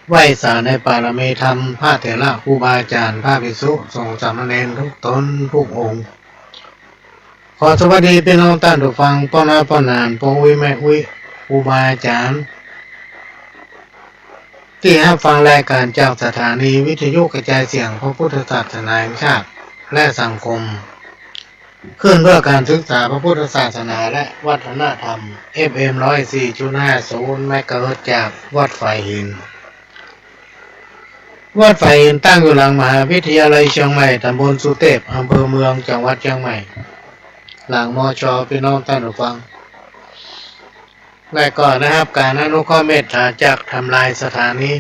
ไหวสารในปารมีธรรมพระเถระครูบาอาจารย์พระภิกษุสงฆ์สามเณรทุกตนทุกองค์ขอสวัสดีพี่น้องท่านผู้ฟังป้อนน้าป้อนนานป้องวิแม่วิครูบาอาจารย์ที่รับฟังรายการจากสถานีวิทยุกระจายเสียงพระพุทธศาสนาแห่งชาติและสังคมขึ้นเพื่อการศึกษาพระพุทธศาสนาและวัฒนธรรม FM 104.50 เมกะเฮิรตซ์จากวัดไฟหินวัดไฟหินตั้งอยู่หลังมหาวิทยาลัยเชียงใหม่ตำบลสุเทพอำเภอเมืองจังหวัดเชียงใหม่หลังมช.พี่น้องท่านผู้ฟังและก่อนนะครับการอนุเคราะห์เมตตาจากทำลายสถานี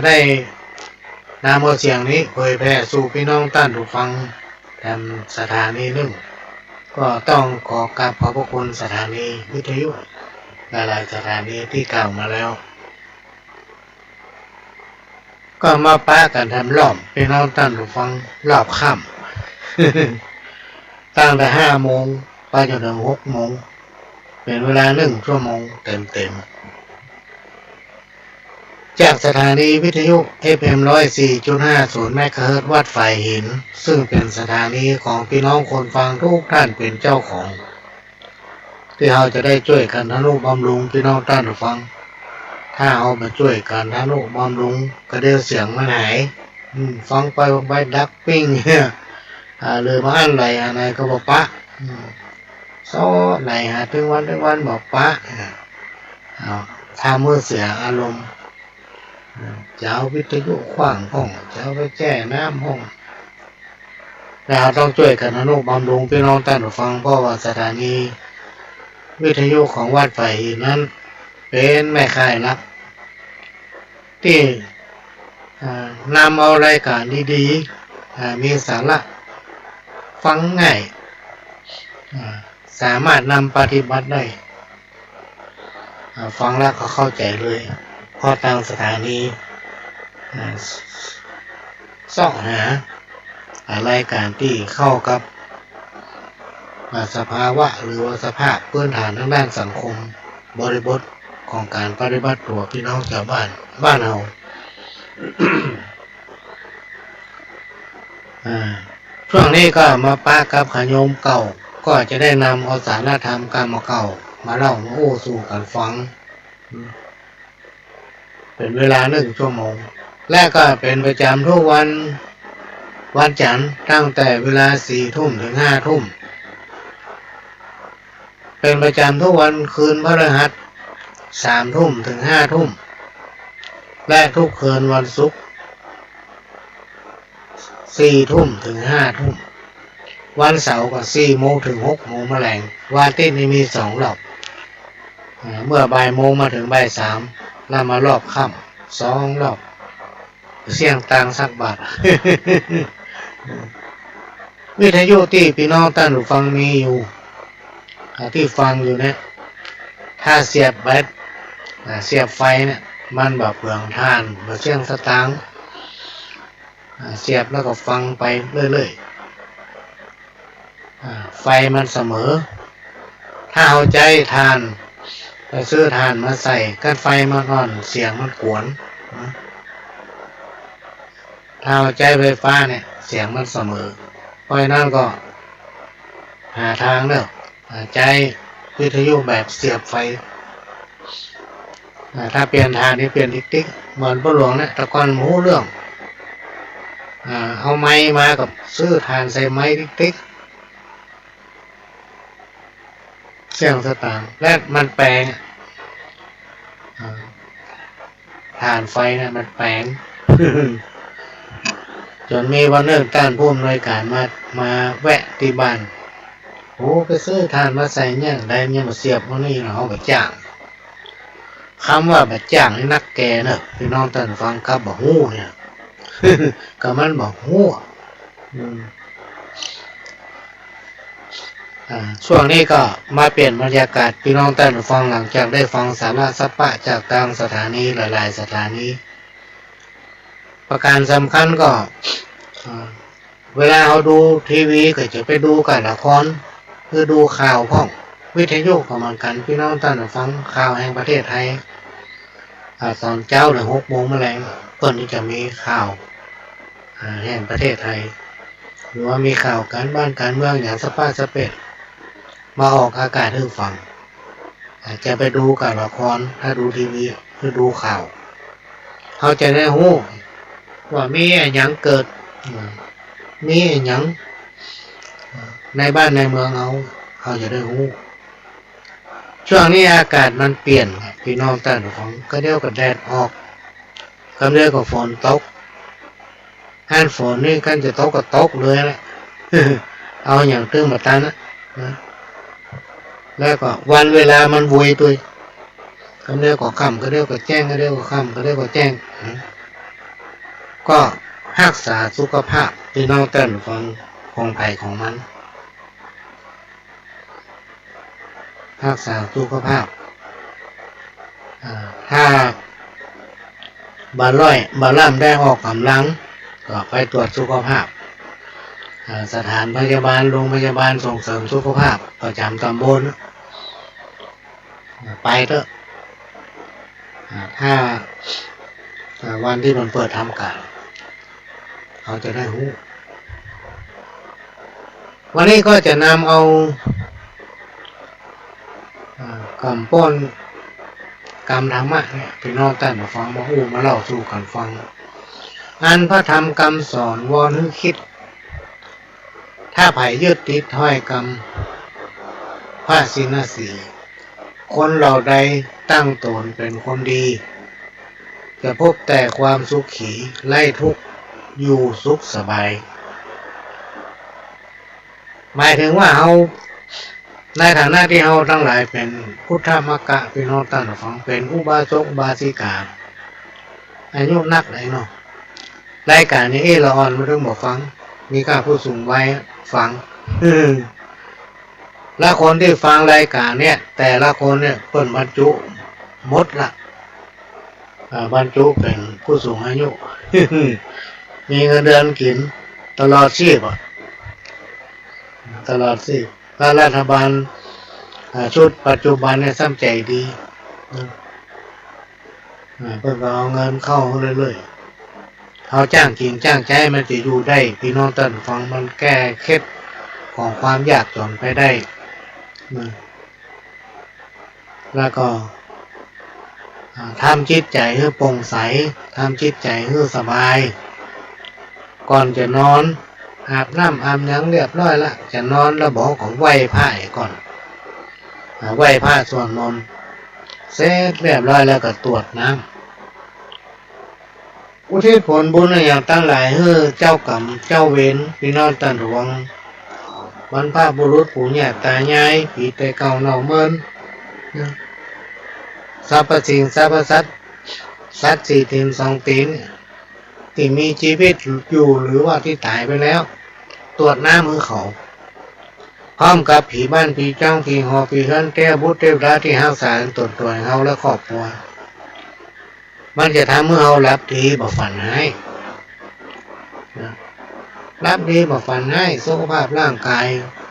ได้นำเอาเสียงนี้เผยแพร่สู่พี่น้องท่านผู้ฟังทำสถานีหนึ่งก็ต้องขอกราบขอบพระคุณสถานีวิทยุหลายๆสถานีที่กล่าวมาแล้วก็มาป้ากันทำรอบพี่น้องท่านผู้ฟังรอบค่ำตั้งแต่5 โมงไปจนถึง6 โมงเป็นเวลา1 ชั่วโมงเต็มจากสถานีวิทยุ FM 104.50 เมกะเฮิรตซ์วัดไฟหินซึ่งเป็นสถานีของพี่น้องคนฟังทุกท่านเป็นเจ้าของที่เราจะได้ช่วยกันทนุบำรุงพี่น้องท่านฟังถ้าเอามาช่วยกันทนุบำรุงก็เดี๋ยวเสียงมันหายฟังไปดักปิ้งเลยมาอะไรก็บอกปะซ้อไหนถึงวันบอกปะถ้ามือเสียอารมณ์จะเอาวิทยุขว้างห้องจะเอาไปแก้น้ำห้องเราต้องช่วยกันทนุบำรุงพี่น้องท่านฟังเพราะว่าสถานีวิทยุของวัดไฟหินนั้นเป็นแม่ค่ายรักที่นำเอารายการดีๆมีสาระฟังง่ายสามารถนำปฏิบัติได้ฟังแล้วก็เข้าใจเลยพอทางสถานีส่องหารายการที่เข้ากับสภาวะหรือว่าสภาพพื้นฐานทางด้านสังคมบริบทของการปฏิบัติตัวพี่น้องชาวบ้านเรา ช่วงนี้ก็มาป้ากับขโยมเก่าก็จะได้นำเอาสารธรรมกรรมเก่ามาเล่ามาโอ้สู่กันฟังเป็นเวลา1 ชั่วโมงและก็เป็นประจำทุกวันจันทร์ตั้งแต่เวลา4 ทุ่มถึง5 ทุ่มเป็นประจำทุกวันคืนพฤหัส3 ทุ่มถึง5 ทุ่มและทุกคืนวันศุกร์4 ทุ่มถึง5 ทุ่มวันเสาร์ก็4 โมงถึง6 โมงแมลงวันอาทิตย์นี้มี2 รอบเมื่อบ่ายโมงมาถึงบ่าย3แล้วมารอบค่ำ2 รอบเสี่ยงตังสักบาท วิทยุที่พี่น้องท่านผู้ฟังมีอยู่ที่ฟังอยู่เนี่ยถ้าเสียบแบตเสียบไฟเนี่ยมันแบบเปลืองถ่านแบบเสี่ยงสตางค์เสียบแล้วก็ฟังไปเรื่อยๆไฟมันเสมอถ้าเอาใจทานไปซื้อทานมาใส่กันไฟมาก่อนเสียงมันกวนถ้าเอาใจไฟฟ้าเนี่ยเสียงมันเสมอเพราะฉะนั้นก็หาทางเลือกใจวิทยุแบบเสียบไฟถ้าเปลี่ยนทางนี่เปลี่ยนติ๊กๆเหมือนพ่อหลวงเนี่ยตะกอนหมูเรื่องเอาไม้มากับซื้อทานใส่ไม้ติ๊กๆเสียงสตางค์และมันแปลงทานไฟเนี่ยมันแปลง จนมีวันหนึ่งท่านผู้อำนวยการมาแวะที่บ้านโอ้ไปซื้อทานมาใส่เนี่ยได้เนี่ยมาเสียบตรงนี้เราไปจ้างคำว่าแบบจ้างนี่นักแกเนอะพี่น้องท่านฟังครับบอกหู้เนี่ย ก็มันบอกหู้ช่วงนี้ก็มาเปลี่ยนบรรยากาศพี่น้องท่านฟังหลังจากได้ฟังสาระสัพพะจากทางสถานีหลายๆสถานีประการสำคัญก็เวลาเราดูทีวีก็จะไปดูกับละครคือดูข่าวพ่องวิทยุก็เหมือนกันพี่น้องท่านฟังข่าวแห่งประเทศไทย ตอนเจ้าหรือ6 โมงแมลงต้นที่จะมีข่าวแห่งประเทศไทยหรือว่ามีข่าวการบ้านการเมืองอย่างสปาสเปดมาออกอากาศให้ฟังอาจจะไปดูกับละครถ้าดูทีวีหรือดูข่าวเขาจะได้รู้ว่ามีอะไรยังเกิดมีอะไรยังในบ้านในเมืองเขาจะได้รู้ช่วงนี้อากาศมันเปลี่ยนพี่น้องท่านของก็เรียกกับแดดออกก็เรียกกับฝนตกห้านฝนนี่กันจะตกก็ตกเลยแหละ เอาอย่างตื้อมาตันนะแล้วก็วันเวลามันวุยตัวก็เรียกกับค่ำก็เรียกกับแจ้งก็เรียกกับค่ำก็เรียกกับแจ้งก็รักษาสุขภาพพี่น้องท่านของไผ่ของมันรักษาสุขภาพถ้าบาล่ำได้ออกกำลังก็ไปตรวจสุขภาพสถานพยาบาลโรงพยาบาลส่งเสริมสุขภาพประจำตำบลไปเถอะถ้าวันที่มันเปิดทำการเขาจะได้รู้วันนี้ก็จะนำเอากำป้นกรรมธรรมะเนี่ยพี่น้องท่านมาฟังมาเล่าสู่กันฟังอันพระธรรมคำสอนวอนให้คิดถ้าไผ่ยึดติดถ้อยคำพระสินสีคนเราใดตั้งตนเป็นคนดีจะพบแต่ความสุขีไล่ทุกข์อยู่สุขสบายหมายถึงว่าเราในฐานะที่เราทั้งหลายเป็นพุทธมกะพี่น้องท่านฟังเป็นอุบาสกอุบาสิกาอายุนักเลยเนาะรายการนี้เราอ่อนไม่ต้องบอกฟังมีการผู้สูงไว้ฟังและคนที่ฟังรายการเนี่ยแต่ละคนเนี่ยเปิดบรรจุมดละบรรจุเป็นผู้สูงอายุ มีเงินเดือนกินตลอดชีพตลอดชีพและรัฐบาลชุดปัจจุบันเนี่ยซ้ำใจดีเพิ่งเอาเงินเข้าเรื่อยๆเขาจ้างกินจ้างใช้มันจะอยู่ได้พี่น้องท่านฟังมันแก้เคล็ดของความยากจนไปได้แล้วก็ทำจิตใจให้โปร่งใสทำจิตใจให้สบายก่อนจะนอนอาบน้ำอาบน้ำเรียบร้อยละจะนอนแล้วบอกของไหว้พระก่อนไหว้พระสวดมนต์เสร็จเรียบร้อยแล้วก็ตรวจน้ำอุทิศผลบุญอย่างตั้งหลายให้เจ้ากรรมเจ้าเวรพี่น้องท่านหลวงบรรพบุรุษปู่ย่าตายายผีแต่เก่าเน่าเมินสรรพสิ่งสรรพสัตว์สี่ตีนสองตีนที่มีชีวิตอยู่หรือว่าที่ตายไปแล้วตรวจน้ำมือเขาพร้อมกับผีบ้านผีจ้องผีหอผีเฮือนแก้บุตรเทวดาที่ห้าวสารตรวจตัวเขาและครอบครัวมันจะทำเมื่อเขารับดีบ่ฝันให้รับดีบ่ฝันให้สุขภาพร่างกาย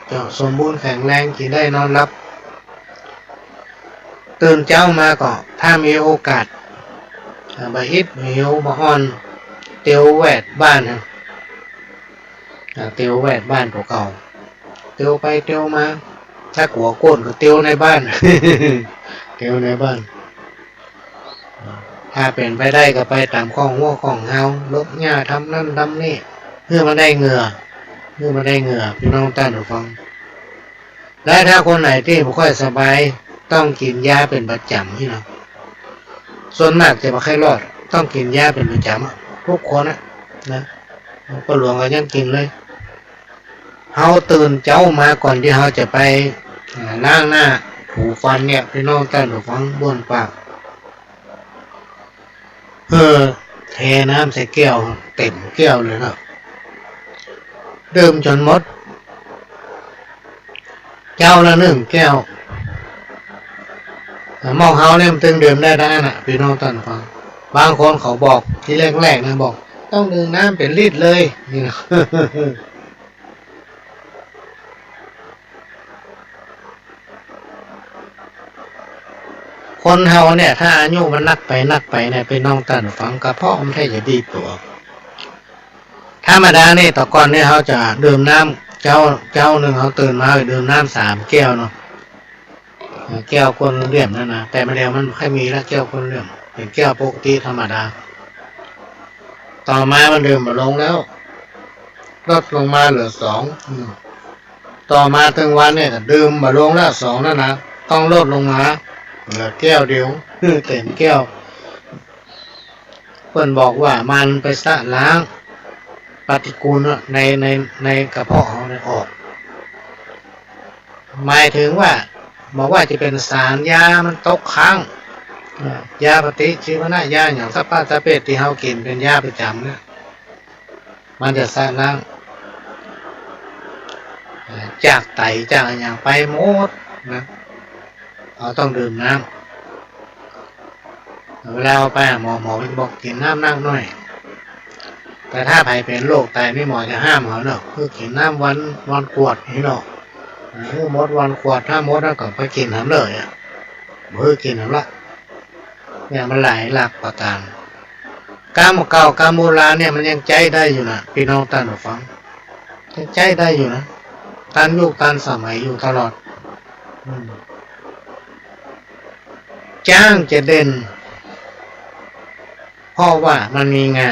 จะสมบูรณ์แข็งแรงกินได้นอนรับตื่นเช้ามาก็ถ้ามีโอกาสบะอิดหิวบะอ่อนเตียวแวดบ้านนะเตียวแวดบ้านเก่าเตียวไปเตียวมาถ้าหัวโก้นก็เตียวในบ้าน เตียวในบ้านถ้าเป็นไปได้ก็ไปตามข้องหัวของเฮาลบหญ้าทำนั่นทำนี่เพื่อมาได้เหงื่อพี่น้องท่านผู้ฟังและถ้าคนไหนที่ไม่ค่อยสบายต้องกินยาเป็นประจำพี่น้องส่วนมากจะไม่ค่อยรอดต้องกินยาเป็นประจำทุกคนนะก็หลวงก็ยังกินเลยเฮาตื่นเจ้ามาก่อนที่เฮาจะไปล้างหน้าถูฟันเนี่ยพี่น้องท่านผู้ฟังบ้วนปากเทน้ำใส่แก้วเต็มแก้วเลยครับดื่มจนหมดแก้วละ1 แก้วมองเฮาเนี่ยมันถึงดื่มได้น่ะพี่น้องท่านฟังบางคนเขาบอกที่แรกๆนะบอกต้องดื่มน้ำเป็นลิตรเลยนี่นะ ค คนเฮาเนี่ยถ้าอายุมันนักไปเนี่ยพี่น้องท่านฟังกระเพาะมันแค่จะดีตัวธรรมดาเนี่ยต่อก่อนเนี่ยเขาจะดื่มน้ำเจ้าหนึ่งเขาตื่นมาดื่มน้ำ3 แก้วเนาะแก้วคนเลี่ยมนั่นนะแต่มาเดียวมันแค่มีแล้วแก้วคนเลี่ยมเป็นแก้วปกติธรรมดาต่อมามันดื่มมาลงแล้วลดลงมาเหลือ2ต่อมาถึงวันเนี่ยดื่มมาลงแล้ว2นั่นนะต้องลดลงมาเหลือแก้วเดียวเต็มแก้วเพิ่นบอกว่ามันไปสะล้างปฏิกูลในกระเพาะเขาเนี่ยออกหมายถึงว่าบอกว่าจะเป็นสารยามันตกค้างยาปฏิชีวนะยาอย่างสปาตะเปตที่เขากินเป็นยาประจำเนี่ยมันจะสะล้างจากไตจากอย่างไปหมดนะเราต้องดื่มน้ำเวลาเอาไปหมอบอกกินน้ำหน่อยแต่ถ้าใครเป็นโรคไตนี่หมอจะห้ามเขาเนาะคือกินน้ำวันขวดนี่เนาะคือมดวันขวดถ้ามดแล้วก็ไปกินน้ำเลยคือกินน้ำละเนี่ยมันหลายหลักประการกามเก่ากามโบราณเนี่ยมันยังใจได้อยู่นะพี่น้องท่านผู้ฟังยังใจได้อยู่นะตันยุคตันสมัยอยู่ตลอดจ้างจะเด่นเพราะว่ามันมีงา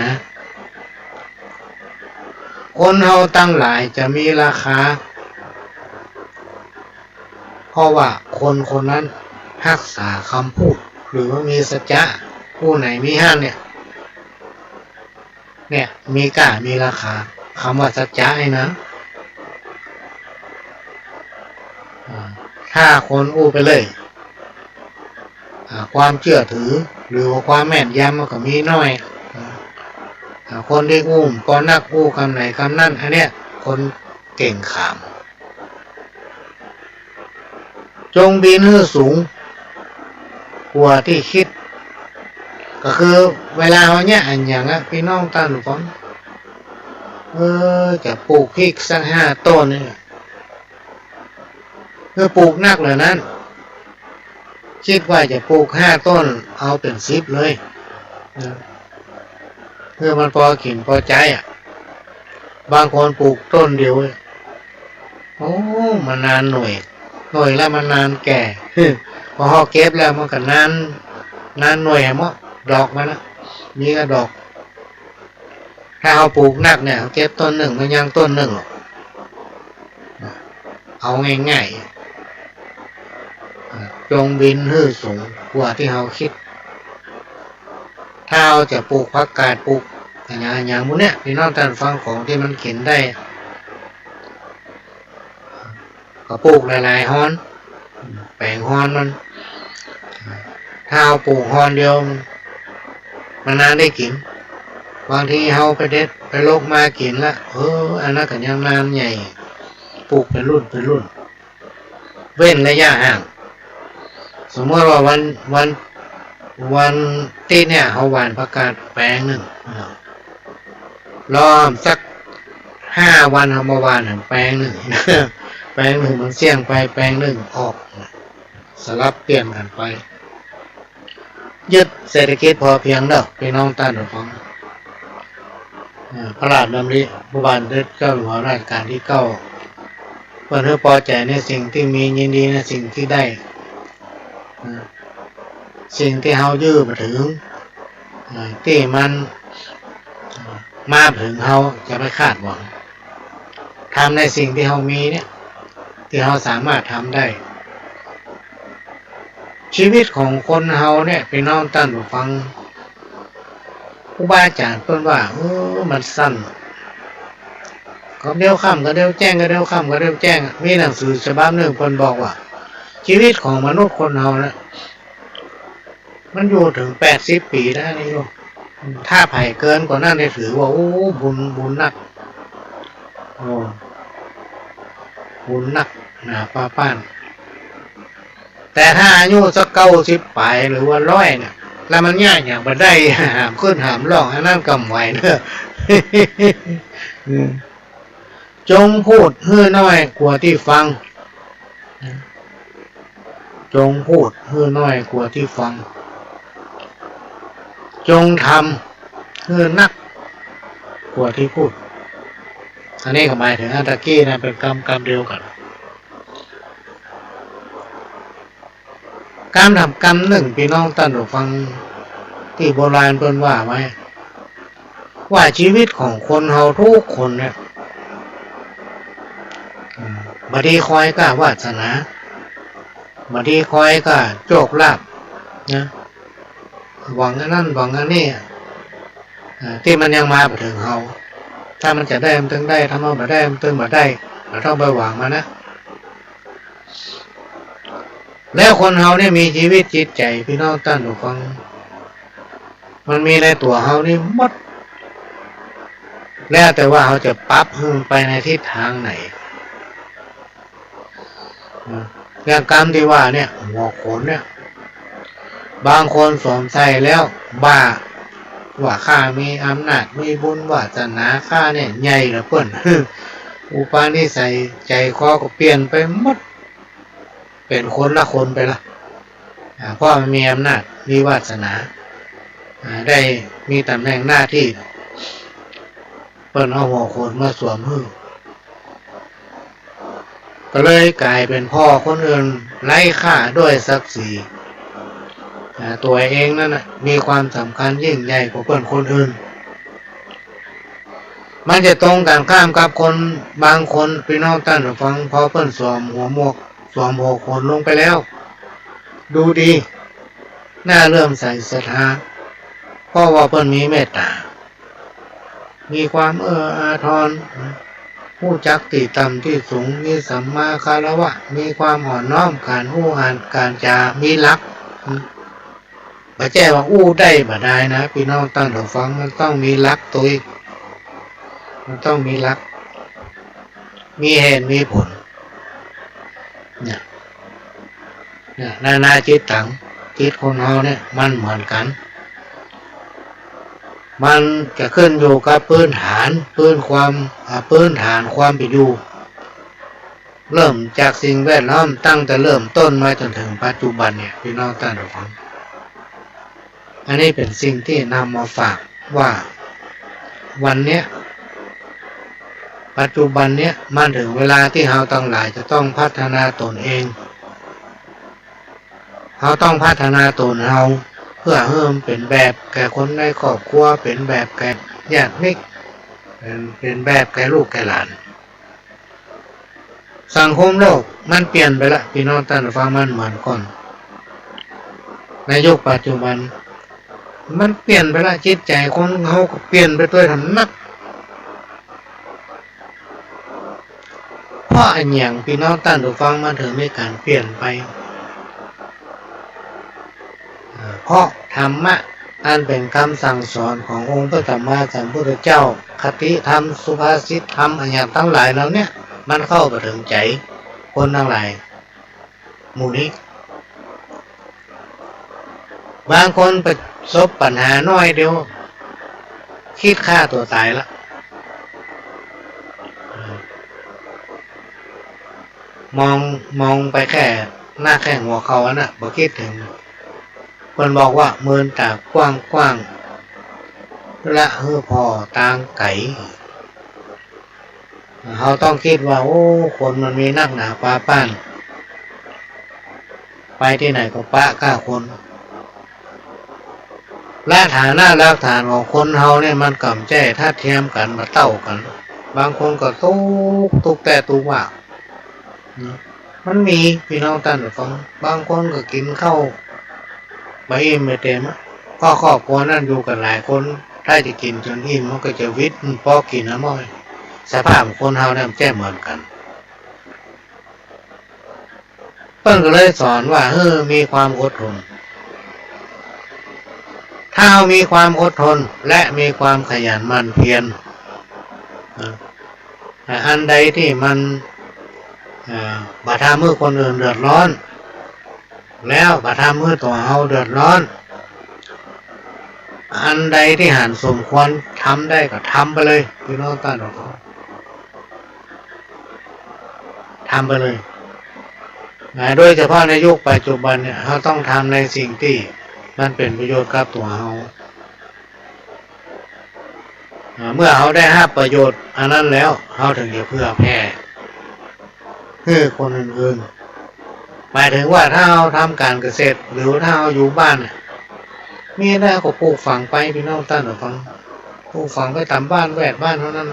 คนเฮาตั้งหลายจะมีราคาเพราะว่าคนนั้นรักษาคำพูดหรือว่ามีสัจจะผู้ไหนมีห้ามเนี่ยมีค่ามีราคาคำว่าสัจจะให้นะถ้าคนอู้ไปเลยความเชื่อถือหรือว่าความแม่นยำมันก็มีน้อยคนที่ก็นักคำไหนคำนั้นอันเนี้ยคนเก่งขามจงบินให้สูงกว่าที่คิดก็คือเวลาเนี่ยอันอย่างพี่น้องท่านผู้ฟังจะปลูกพริกสัก5 ต้นเนี่ยปลูกนักเลยนั้นคิดว่าจะปลูก5 ต้นเอาเป็น10เลยเพื่อมันพอกินพอใจบางคนปลูกต้นเดียวโอ้มันนานหน่วยแล้วมันนานแก่พอเขาเก็บแล้วมันก็นานหน่วยมั้งดอกมันนะมีก็ดอกถ้าเขาปลูกนักเนี่ยเก็บต้นหนึ่งมันยังต้นหนึ่งหรอกเอาง่ายๆจงบินให้สูงกว่าที่เขาคิดถ้าเราจะปลูกผักกาดปลูกอย่างพวกเนี้ยพี่น้องท่านฟังของที่มันกินได้ก็ปลูกหลายๆฮอนแปลงฮอนมันถ้าเราปลูกฮอนเดียวมันนานได้กินบางทีเราไปเด็ดไปโลกมากินละอันนั้นก็ยังนานใหญ่ปลูกเป็นรุ่นเว้นระยะห่างสมมติว่าวันที่เนี่ยเขาหว่านผักกาดแปลงหนึ่งรอสัก5 วันเขามาหว่านแปลงหนึ่งแปลงหนึ่งมันเสี่ยงไปแปลงหนึ่งออกสลับเปลี่ยนกันไปยึดเศรษฐกิจพอเพียงเด้อพี่น้องท่านผู้ฟังพระราชดำริผู้บันทึกเจ้าหลวงรัชกาลที่9เพื่อให้พอใจในสิ่งที่มียินดีในสิ่งที่ได้สิ่งที่เฮายื้อมาถึงที่มันมาถึงเฮาจะไม่คาดหวังทำในสิ่งที่เฮามีเนี่ยที่เฮาสามารถทำได้ชีวิตของคนเฮาเนี่ยพี่น้องท่านผู้ฟังครูบาอาจารย์เพิ่นว่ามันสั้นก็เดียวค่ำก็เดียวแจ้งก็เดียวค่ำก็เดียวแจ้งมีหนังสือฉบับหนึ่งเพิ่นบอกว่าชีวิตของมนุษย์คนเฮาเนี่ยมันอยู่ถึง80 ปีได้นี่ลูกถ้าไผ่เกินกว่านั้นได้ถือว่าบุญนักบุญนักป้านแต่ถ้าอายุสัก90 ปีหรือว่า100เนี่ยแล้วมันยากอย่างบ่ได้หามขึ้นหามล่องอันนั้นกำไหวเด้อ จงพูดให้น้อยกว่าที่ฟังจ จงพูดเพื่อน้อยกว่าที่ฟังจงทำเพื่อนักกว่าที่พูดอันนี้ก็หมายถึงอันตะกี้นะเป็นกรรมเดียวกันการทำกรรมหนึ่งพี่น้องท่านผู้ฟังที่โบราณเพิ่นว่าไว้ว่าชีวิตของคนเฮาทุกคนเนี่ยบัดนี้คอยก็วาสนาบัดนี้คอยก็โชคลาภนะหวังอันนั้นหวังอันนี้ที่มันยังมาไปถึงเฮาถ้ามันจะได้มันถึงได้ถ้ามันไม่ได้มันถึงไม่ได้เราต้องไปหวังมันนะแล้วคนเฮาเนี่ยมีชีวิตจิตใจพี่น้องท่านผู้ฟังมันมีในตัวเฮานี่หมดแล้วแต่ว่าเขาจะปรับให้มันไปในทิศทางไหนอย่างกรรมที่ว่าเนี่ยหัวโขนเนี่ยบางคนสวมใส่แล้วบ้าว่าข้ามีอำนาจมีบุญวาสนาข้าเนี่ยใหญ่เหลือเกินอุปนิสัยใจคอก็เปลี่ยนไปหมดเป็นคนละคนไปละเพราะมันมีอำนาจมีวาสนาได้มีตำแหน่งหน้าที่เปิ้นเอาหัวโขนมาสวมมือก็เลยกลายเป็นพ่อคนอื่นไร้ค่าด้วยศักดิ์ศรีตัวเองนั่นมีความสำคัญยิ่งใหญ่กว่าเพื่อนคนอื่นมันจะตรงกันข้ามกับคนบางคนพี่น้องท่านผู้ฟังพอเพื่อนสวมหัวหมวกสวมหัวโขนลงไปแล้วดูดีหน้าเริ่มใส่ศรัทธาเพราะว่าเพื่อนมีเมตตามีความอาทรผู้จักติต่ำที่สูงมีสัมมาคารวะมีความอ่อนน้อมการหู้อ่านการจามีลักบ่แจ้ว่าอู้ได้บ่ได้นะพี่น้องตั้งหูฟังมันต้องมีลักตัวเองมันต้องมีลักมีเหตุมีผลเนี่ยนานาจิตตังจิตคนเราเนี่ยมันเหมือนกันมันจะขึ้นอยู่กับพื้นฐานความเป็นอยู่เริ่มจากสิ่งแวดล้อมตั้งแต่เริ่มต้นมาจนถึงปัจจุบันเนี่ยพี่น้องท่านผู้ฟังอันนี้เป็นสิ่งที่นำมาฝากว่าวันเนี้ยปัจจุบันเนี้ยมันถึงเวลาที่เราทั้งหลายจะต้องพัฒนาตนเองเราต้องพัฒนาตนเราเพื่อให้มันเป็นแบบแก่คนในครอบครัวเป็นแบบแก่ญาติมิตรเป็นแบบแก่ลูกแก่หลานสังคมโลกมันเปลี่ยนไปละพี่น้องท่านผู้ฟังมันเหมือนก่อนในยุคปัจจุบันมันเปลี่ยนไปละจิตใจของเขาก็เปลี่ยนไปด้วยทั้งนักเพราะอันอย่างพี่น้องท่านผู้ฟังมันถึงมีการเปลี่ยนไปเพราะธรรมะอันเป็นคำสั่งสอนขององค์พระสัมมาสัมพุทธเจ้าคติธรรมสุภาษิตธรรมอันอย่างทั้งหลายแล้วเนี่ยมันเข้าไปถึงใจคนทั้งหลายหมู่นี้บางคนประสบปัญหาน้อยเดียวคิดฆ่าตัวตายละมองไปแค่หน้าแข้งหัวเขาน่ะบ่คิดถึงคนบอกว่าเมินตากว้างละเฮือพอตางไก่เขาต้องคิดว่าโอ้คนมันมีนักหนาปาป้านไปที่ไหนก็ปะก้าคนและฐานะรากฐานของคนเฮาเนี่ยมันกำแจ้ถ้าเทียมกันมาเต้ากันบางคนก็ตุกแต่ตุกว่ามันมีพี่น้องท่านผู้ฟังบางคนก็กินข้าวใบอิ่มไม่เต็มก็ครอบครัวนั่นอยู่กันหลายคนถ้าจะกินจนอิ่มมันก็จะวิตพอกินน้ำม้อยสภาพคนเฮาเนี่ยแจ้เหมือนกันเพิ่นก็เลยสอนว่ามีความอดทนถ้ามีความอดทนและมีความขยันหมั่นเพียรอันใดที่มันบาทำมือคนอื่นเดือดร้อนแล้วบาทำมือตัวเฮาเดือดร้อนอันใดที่หันสมควรทำได้ก็ทำไปเลยพี่น้องท่านผู้ฟังทำไปเลย โดยเฉพาะในยุคปัจจุบันเนี่ยเราต้องทำในสิ่งที่มันเป็นประโยชน์กับตัวเราเมื่อเขาได้รับประโยชน์อันนั้นแล้วเขาถึงจะเพื่อแผ่ให้คนอื่นๆหมายถึงว่าถ้าเราทำการเกษตรหรือถ้าเราอยู่บ้านมีได้ก็ปลูกฝังไปพี่น้องท่านผู้ฟังปลูกฝังไปตามบ้านแวดบ้านเท่านั้น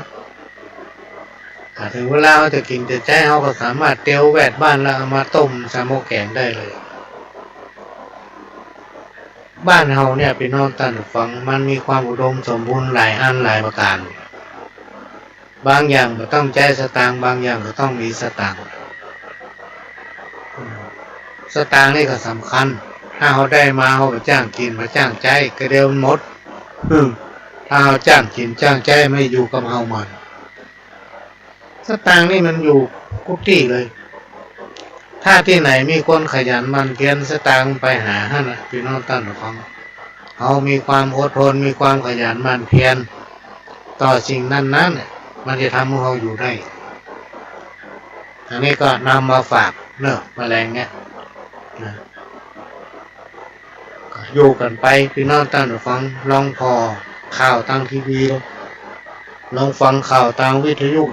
ถึงเวลาเขาจะกินจะใช้เขาก็สามารถเตียวแวดบ้านแล้วเอามาต้มใส่หม้อแกงได้เลยบ้านเฮาเนี่ยพี่น้องท่านผู้ฟังมันมีความอุดมสมบูรณ์หลายอันหลายประการบางอย่างก็ต้องใช้สตางค์บางอย่างก็ต้องมีสตางค์สตางค์นี่ก็สำคัญถ้าเขาได้มาเขาไปจ้างกินมาจ้างใจก็เดียวหมดถ้าเขาจ้างกินจ้างใจไม่อยู่กับเฮามันสตางค์นี่มันอยู่กุฏิเลยถ้าที่ไหนมีคนขยันมันเพียรสตางค์ไปหาฮะนะพี่น้องท่านผู้ฟังเขามีความอดทนมีความขยันมันเพียรต่อสิ่งนั้นๆเนี่ยมันจะทำให้เราอยู่ได้อันนี้ก็นำมาฝากเนอะแมลงเนี่ยนะอยู่กันไปพี่น้องท่านผู้ฟังลองพอข่าวทางทีวีลองฟังข่าวทางวิทยุ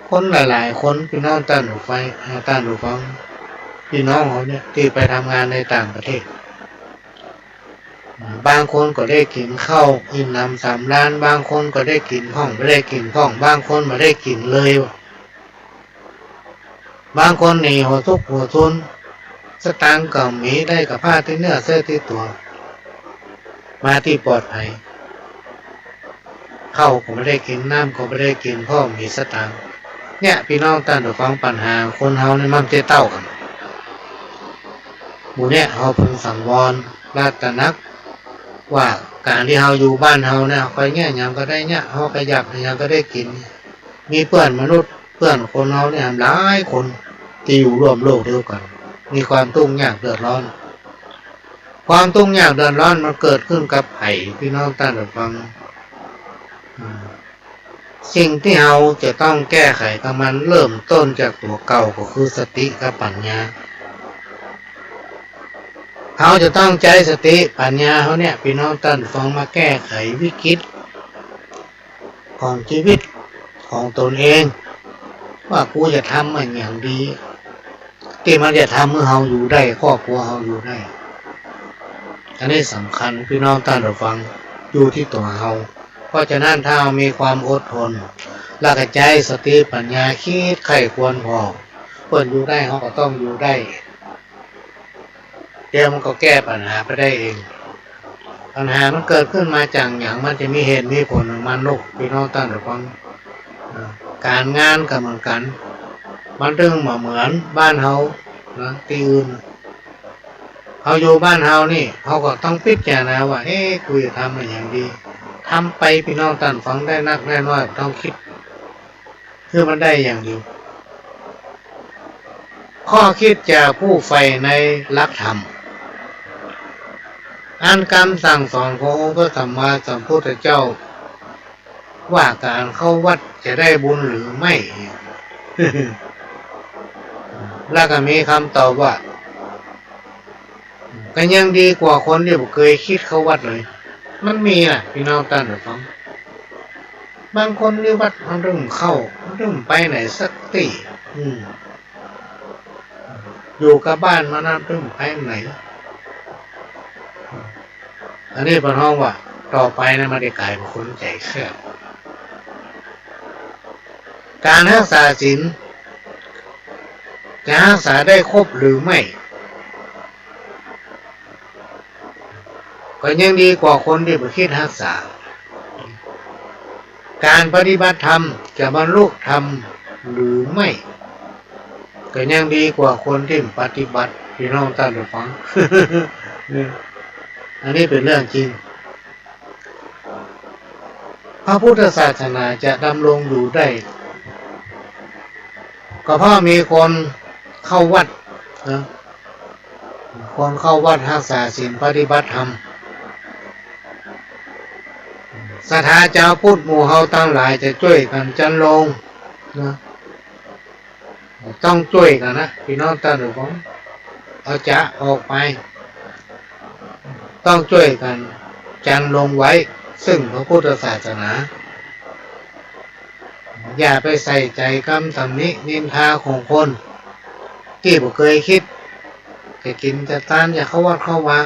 คนหลายๆคนพี่น้องท่านผู้ฟังพี่น้องเขาเนี่ยที่ไปทำงานในต่างประเทศบางคนก็ได้กินข้าวอิ่มน้ำสำราญบางคนก็ได้กินห้องไม่ได้กินห้องบางคนไม่ได้กินเลยบางคนหนีหัวทุกข์หัวทุนสตางค์ก็มีได้กับผ้าที่เนื้อเสื้อที่ตัวมาที่ปลอดภัยข้าวก็ไม่ได้กินน้ำก็ไม่ได้กินพ่อมีสตางค์เนี่ยพี่น้องท่านผู้ฟังปัญหาคนเฮานี่มันจะเต้ากันหมู่เนี่ยเฮาพึงสังวรราตนักว่าการที่เฮาอยู่บ้านเฮาเนี่ยไปเนี่ยยังก็ได้เนี่ยเฮาก็อยากยังก็ได้กินมีเพื่อนมนุษย์เพื่อนคนเฮาเนี่ยหลายคนที่อยู่ร่วมโลกเดียวกันมีความทุกข์ยากเดือดร้อนความทุกข์ยากเดือดร้อนมันเกิดขึ้นกับไผ่พี่น้องท่านผู้ฟังสิ่งที่เราจะต้องแก้ไขกับมันเริ่มต้นจากตัวเก่าก็คือสติกับปัญญาเขาจะต้องใช้สติปัญญาเขาเนี่ยพี่น้องท่านฟังมาแก้ไขวิกฤตของชีวิตของตนเองว่ากูจะทำมันอย่างดีที่มันจะทำให้เราอยู่ได้ครอบครัวเราอยู่ได้อันนี้สำคัญพี่น้องท่านฟังอยู่ที่ตัวเราเพราะฉะนั้นถ้าเรามีความอดทนและกระจายสติปัญญาคิดไข้ควรพอเพื่อนอยู่ได้เขาก็ต้องอยู่ได้เดี๋ยวมันก็แก้ปัญหาไปได้เองปัญหามันเกิดขึ้นมาจากอย่างมันจะมีเหตุมีผลของมันลูกพี่น้องท่านฟังการงานก็เหมือนกันมันถึงมาเหมือนบ้านเฮานะที่อื่นเขาอยู่บ้านเฮานี่เขาก็ต้องพิจารณาว่ากูจะทำอะไรอย่างดีทำไปพี่น้องท่านฟังได้นักได้น้อยต้องคิดคือมันได้อย่างเดียวข้อคิดจากผู้ใฝ่ในหลักธรรมอันคำสั่งสอนขององค์พระสัมมาสัมพุทธเจ้าว่าการเข้าวัดจะได้บุญหรือไม่ แล้วก็มีคำตอบว่าก็ยังดีกว่าคนที่บ่เคยคิดเข้าวัดเลยมันมีนะพี่น้องท่านผู้ฟังบางคนที่วัดมันเริ่มเข้ามันเริ่มไปไหนสักทีอยู่กับบ้านมานานเริ่มไปไหนอันนี้เป็นห้องว่าต่อไปนะมันจะกลายเป็นคนใจแคบการรักษาศีลจะรักษาได้ครบหรือไม่ก็ยังดีกว่าคนที่ไม่คิดรักษาการปฏิบัติธรรมจะบรรลุธรรมหรือไม่ก็ยังดีกว่าคนที่ปฏิบัติพี่น้องท่านผู้ฟัง อันนี้เป็นเรื่องจริงพระพุทธศาสนาจะดำรงอยู่ได้ก็เพราะมีคนเข้าวัดนะคนเข้าวัดรักษาศีลปฏิบัติธรรมศรัทธาเจ้าพุทธหมู่เฮาทั้งหลายจะช่วยกันจันลงนะ ต้องช่วยกันนะพี่น้องท่านผู้ฟังเอาจะออกไปต้องช่วยกันจันลงไว้ซึ่งพระพุทธศาสนาอย่าไปใส่ใจคำตำหนินินทาของคนที่บ่เคยคิดจะกินจะตานอย่าเข้าวัดเข้าว่า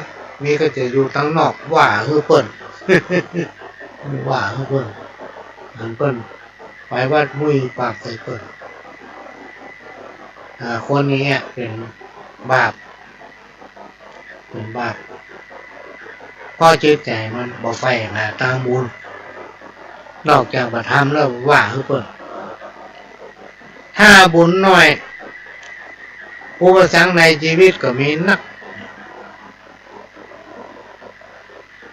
มีก็จะอยู่ตั้งนอกว่าคือเปิ้น ว่าคือเปิ้นอันเปิ้นไปวัดมุ้ยปากใส่เปิ้นคนนี้เป็นบาปก็จิตใจมันบ่ไฟหาตามบุญนอกจากประทำแล้วว่าคือเปิ้นถ้าบุญน้อยอุปสรรคในชีวิตก็มีนัก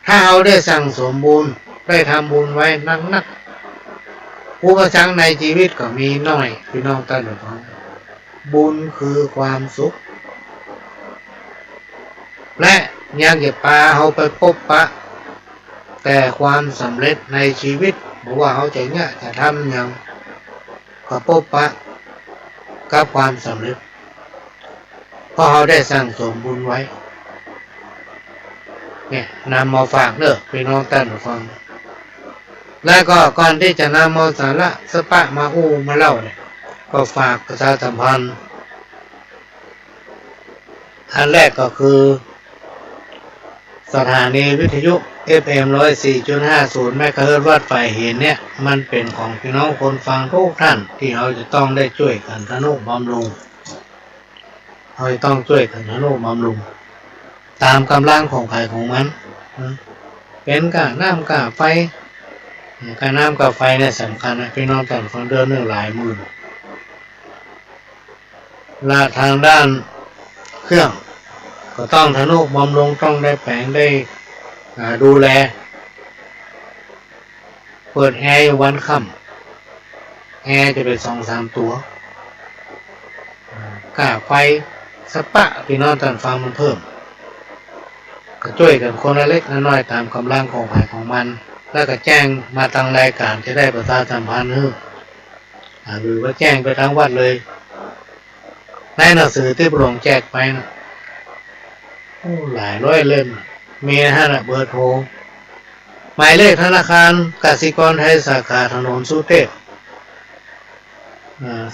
ถ้าเราได้สั่งสมบุญได้ทำบุญไว้นักอุปสรรคในชีวิตก็มีน้อยพี่น้องท่านผู้ฟังบุญคือความสุขและยังจะพาเขาไปพบปะแต่ความสำเร็จในชีวิตบอกว่าเขาจะทำอย่างก็พบปะกับความสำเร็จเพราะเขาได้สั่งสมบุญไว้เนี่ยนำมาฝากเด้อพี่น้องท่านผู้ฟังแล้วก็ก่อนที่จะนำมาสาระสปะมามาเล่าเนี่ยก็ฝากประชาสัมพันธ์อันแรกก็คือสถานีวิทยุ FM 104.50 เมกะเฮิรตซ์วัดไฟเห็นเนี่ยมันเป็นของพี่น้องคนฟังทุกท่านที่เราจะต้องได้ช่วยกันทนุบำรุงเราต้องช่วยกันทนุบำรุงตามกำลังของใครของมันเป็นกะน้ำกะไฟกะน้ำกะไฟเนี่ยสำคัญนะพี่น้องแต่ฟังเดือนหนึ่งหลายหมื่นและทางด้านเครื่องก็ต้องทนุบำรุงต้องได้แปลงได้ดูแลเปิดแอร์วันค่ำแอร์จะเป็น2-3 ตัวค่าไฟสปะพี่น้องท่านฟังมันเพิ่มก็ช่วยกันคนละเล็กละน้อยตามกำลังของใครของมันแล้วก็แจ้งมาทางรายการจะได้ประชาสัมพันธ์หรือว่าแจ้งไปทางวัดเลยในหนังสือที่พระองค์แจกไปนะหลายร้อยเล่มมีเบอร์โทรหมายเลขธนาคารกสิกรไทยสาขาถนนสุเทพ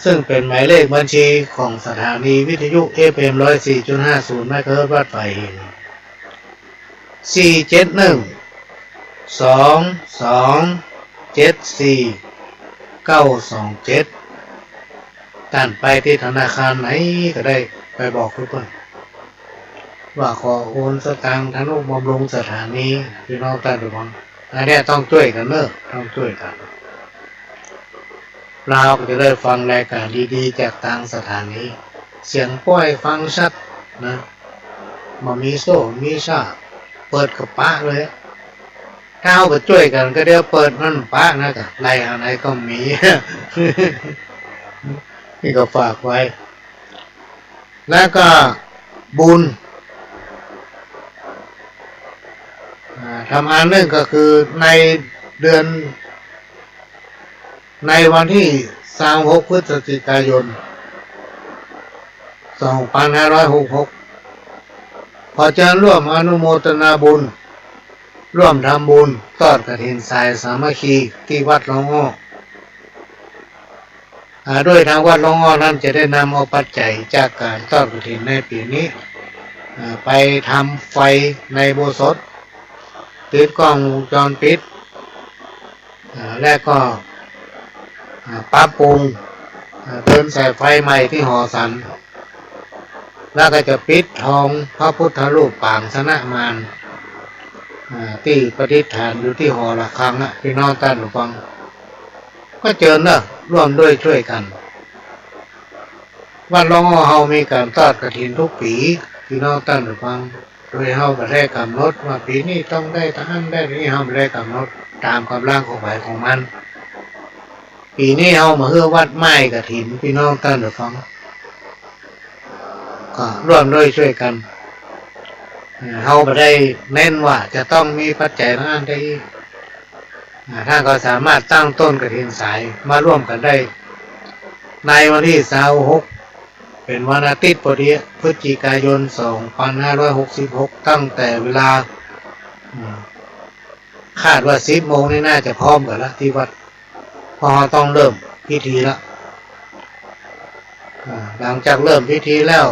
ซึ่งเป็นหมายเลขบัญชีของสถานีวิทยุ FM 104.50 เมกะเฮิรตซ์วัดไฟเห็น471-2274927ท่านไปที่ธนาคารไหนก็ได้ไปบอกทุกคนว่าขอโอนสตางค์ทนุบำรุงสถานีพี่น้องท่านผู้ฟังอันนี้ต้องช่วยกันต้องช่วยกันเราก็จะได้ฟังรายการดีๆจากทางสถานีเสียงป้อยฟังชัดนะมามีโซ่มีชาเปิดกับปะเลยถ้าเอาไปช่วยกันก็เดี๋ยวเปิดมันปะนะกะไรอะไรก็มี นี่ก็ฝากไว้แล้วก็บุญทำอันหนึ่งก็คือในเดือนในวันที่26 พฤศจิกายน 2566ขอเชิญร่วมอนุโมทนาบุญร่วมทำบุญทอดกฐินสายสามัคคีที่วัดหลวงอ้อโดยทางวัดหลวงอ้อนั้นจะได้นำเอาปัจจัยจากการทอดกฐินในปีนี้ไปทำไฟในโบสถ์ติดกล้องวงจรปิดและก็ปรับปรุงเดินสายไฟใหม่ที่หอสันแล้วก็จะปิดทองพระพุทธรูปปางชนะมารที่ประดิษฐานอยู่ที่หอระฆังพี่น้องท่านผู้ฟังก็เจอร่วมด้วยช่วยกันวัดหลวงอ้อเฮามีการทอดกฐินทุกปีพี่น้องท่านผู้ฟังโดยเฮาก็ได้กำหนดว่าปีนี้ต้องได้ทหารได้นี้เฮาไม่ได้กำหนดตามกำลังของใครของมันปีนี้เฮามาเฮือวัดไม้กฐินพี่น้องท่านผู้ฟังก็ร่วมด้วยช่วยกันเฮาบ่ได้เน้นว่าจะต้องมีปัจจัยทางใดถ้าก็สามารถตั้งต้นกฐินสายมาร่วมกันได้ในวันที่26 เป็นวันอาทิตย์พอดีพฤศจิกายน2566ตั้งแต่เวลาคาดว่า10 โมงนี่น่าจะพร้อมกันแล้วที่วัดพอต้องเริ่มพิธีแล้วหลังจากเริ่มพิธีแล้ว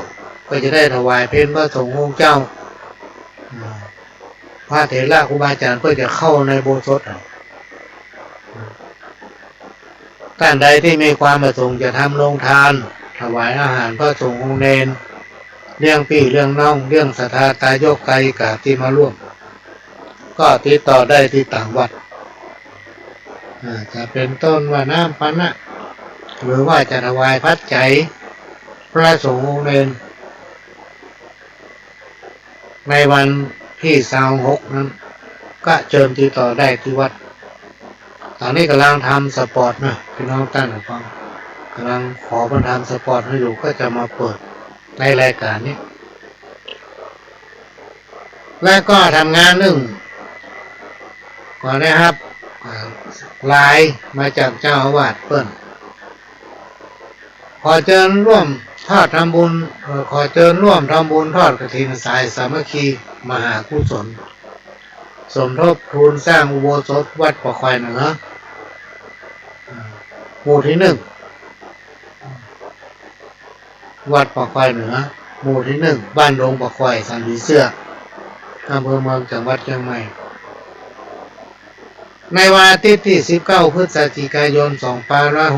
ก็จะได้ถวายเพลพระสงฆ์องค์เจ้าพระเถระครูบาอาจารย์เพื่อจะเข้าในโบสถ์ท่านใดที่มีความประสงค์จะทำโรงทานถวายอาหารพระสงฆ์องค์เนรเรื่องพี่เรื่องน้องเรื่องศรัทธาตายกไกลกับที่มาร่วมก็ติดต่อได้ที่ต่างวัดจะเป็นต้นว่าน้ำปานะหรือว่าจะถวายพัดใจพระสงฆ์องค์เนรในวันที่26นั้นก็เชิญติดต่อได้ที่วัดตอนนี้กำลังทำสปอร์ตนะพี่น้องท่านผู้ฟังกำลังขอมาทำสปอร์ตให้อยู่ก็จะมาเปิดในรายการนี้และก็ทำงานหนึ่งก่อนนะครับไลน์มาจากเจ้าอาวาสเปิ้ลขอเชิญร่วมทอดทำบุญขอเชิญร่วมทำบุญทอดกฐินสายสามัคคีมหากุศลสมทบทุนสร้างอุโบสถวัดปะควายเหนือหมู่ที่1วัดปะควายเหนือหมู่ที่1บ้านดงปะควายสันผีเสื้ออำเภอเมืองจังหวัดเชียงใหม่ในวันอาทิตย์ที่19พฤศจิกายน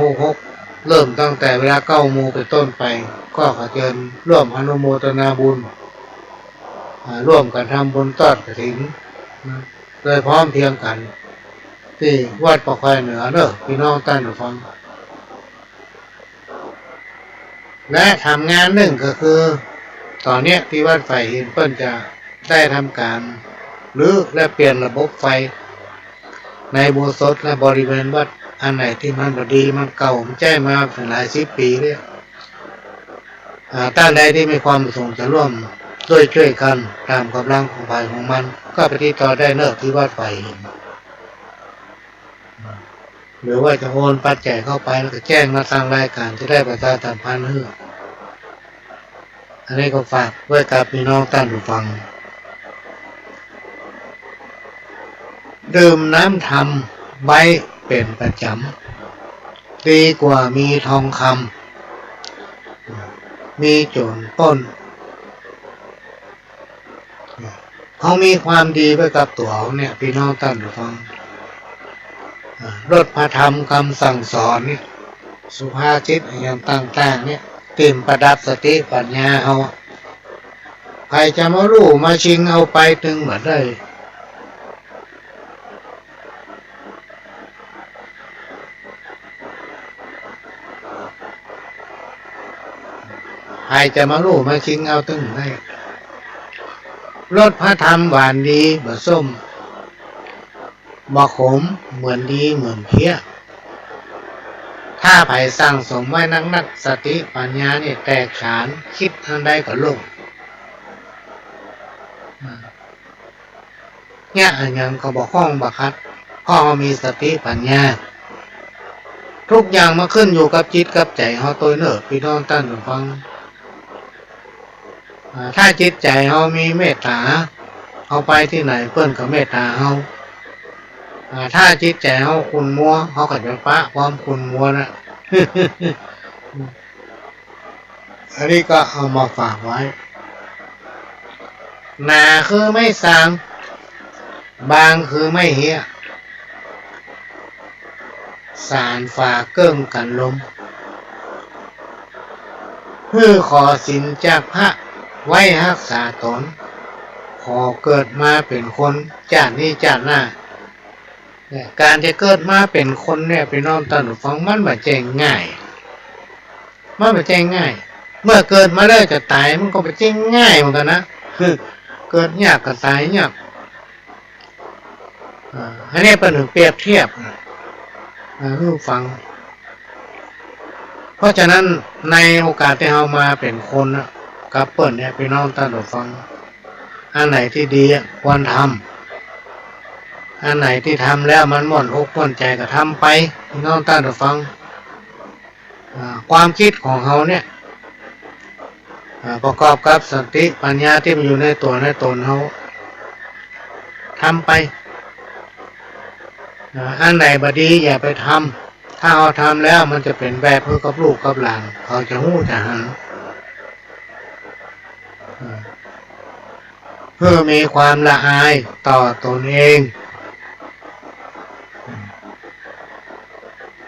2566เริ่มตั้งแต่เวลา9 โมงเป็นต้นไปก็ขอเชิญร่วมอนุโมทนาบุญร่วมกันทำบุญทอดกฐินโดยพร้อมเพรียงกันที่วัดปะควายเหนือเด้อพี่น้องท่านผู้ฟังและทำงานหนึ่งก็คือตอนนี้ที่วัดไฟหินเปิ้ลจะได้ทำการหรือและเปลี่ยนระบบไฟในโบสถ์และบริเวณวัดอันไหนที่มันบดีมันเก่ามันแจ้มาเป็นหลาย10 ปีแล้วท่านใดที่มีความประสงค์จะร่วมด้วยช่วยกันตามกำลังของฝ่ายของมันก็ไปติดต่อได้เนอะที่วัดไฟหินหรือว่าจะโอนปัจจัยเข้าไปแล้วก็แจ้งมาทางรายการจะได้ประชาสัมพันธ์ให้อันนี้ก็ฝากไว้กับพี่น้องท่านผู้ฟังดื่มน้ำธรรมไว้เป็นประจำดีกว่ามีทองคำมีโจรปล้นเขามีความดีไว้กับตัวเขาเนี่ยพี่น้องท่านผู้ฟังรถพระธรรมคำสั่งสอนเนี่ยสุภาษิตอย่างต่างๆเนี่ยเต็มประดับสติปัญญาเอาใครจะมารู้มาชิงเอาไปถึงหมดเลยใครจะมารู้มาชิงเอาถึงได้รสพระธรรมหวานดีบะส้มบะขมเหมือนดีเหมือนเพี้ยถ้าไผ่สั่งสมไว้นักสติปัญญาเนี่ยแตกฉานคิดอันใดก็ลงเนี่ยอันยังก็บอกข้องบักคัดข้อมีสติปัญญาทุกอย่างมาขึ้นอยู่กับจิตกับใจเขาตัวเนอะพี่น้องท่านผู้ฟังถ้าจิตใจเขามีเมตตาเอาไปที่ไหนเพื่อนก็เมตตาเขาถ้าจิตใจเขาขุ่นมัวเขาก็จะปะความขุ่นมัวนะ อันนี้ก็เอามาฝากไว้หนาคือไม่สางบางคือไม่เหี้ยสารฝาเกิ้งกันลมเพื่อขอสินจากพระไว้รักษาตนขอเกิดมาเป็นคนจากนี้จากหน้าการจะเกิดมาเป็นคนเนี่ยพี่น้องท่านผู้ฟังมันไม่ใช่ง่ายมันไม่ใช่ง่ายเมื่อเกิดมาแล้วจะตายมันก็ไม่ใช่ง่ายเหมือนกันนะเกิดยากก็ตายยากอันนี้เป็นเปรียบเทียบผู้ฟังเพราะฉะนั้นในโอกาสที่เรามาเป็นคนกับเปิดเนี่ยพี่น้องท่านผู้ฟังอันไหนที่ดีควรทำอันไหนที่ทำแล้วมันม่วนอกม่วนใจก็ทำไปพี่น้องท่านผู้ฟังความคิดของเขาเนี่ย ประกอบกับสติปัญญาที่มันอยู่ในตัวในตนเขาทำไปอันไหนบดีอย่าไปทำถ้าเอาทำแล้วมันจะเป็นแบบเพื่อกับลูกกับหลานเขาจะหู้จะหันเพื่อมีความละอายต่อตนเอง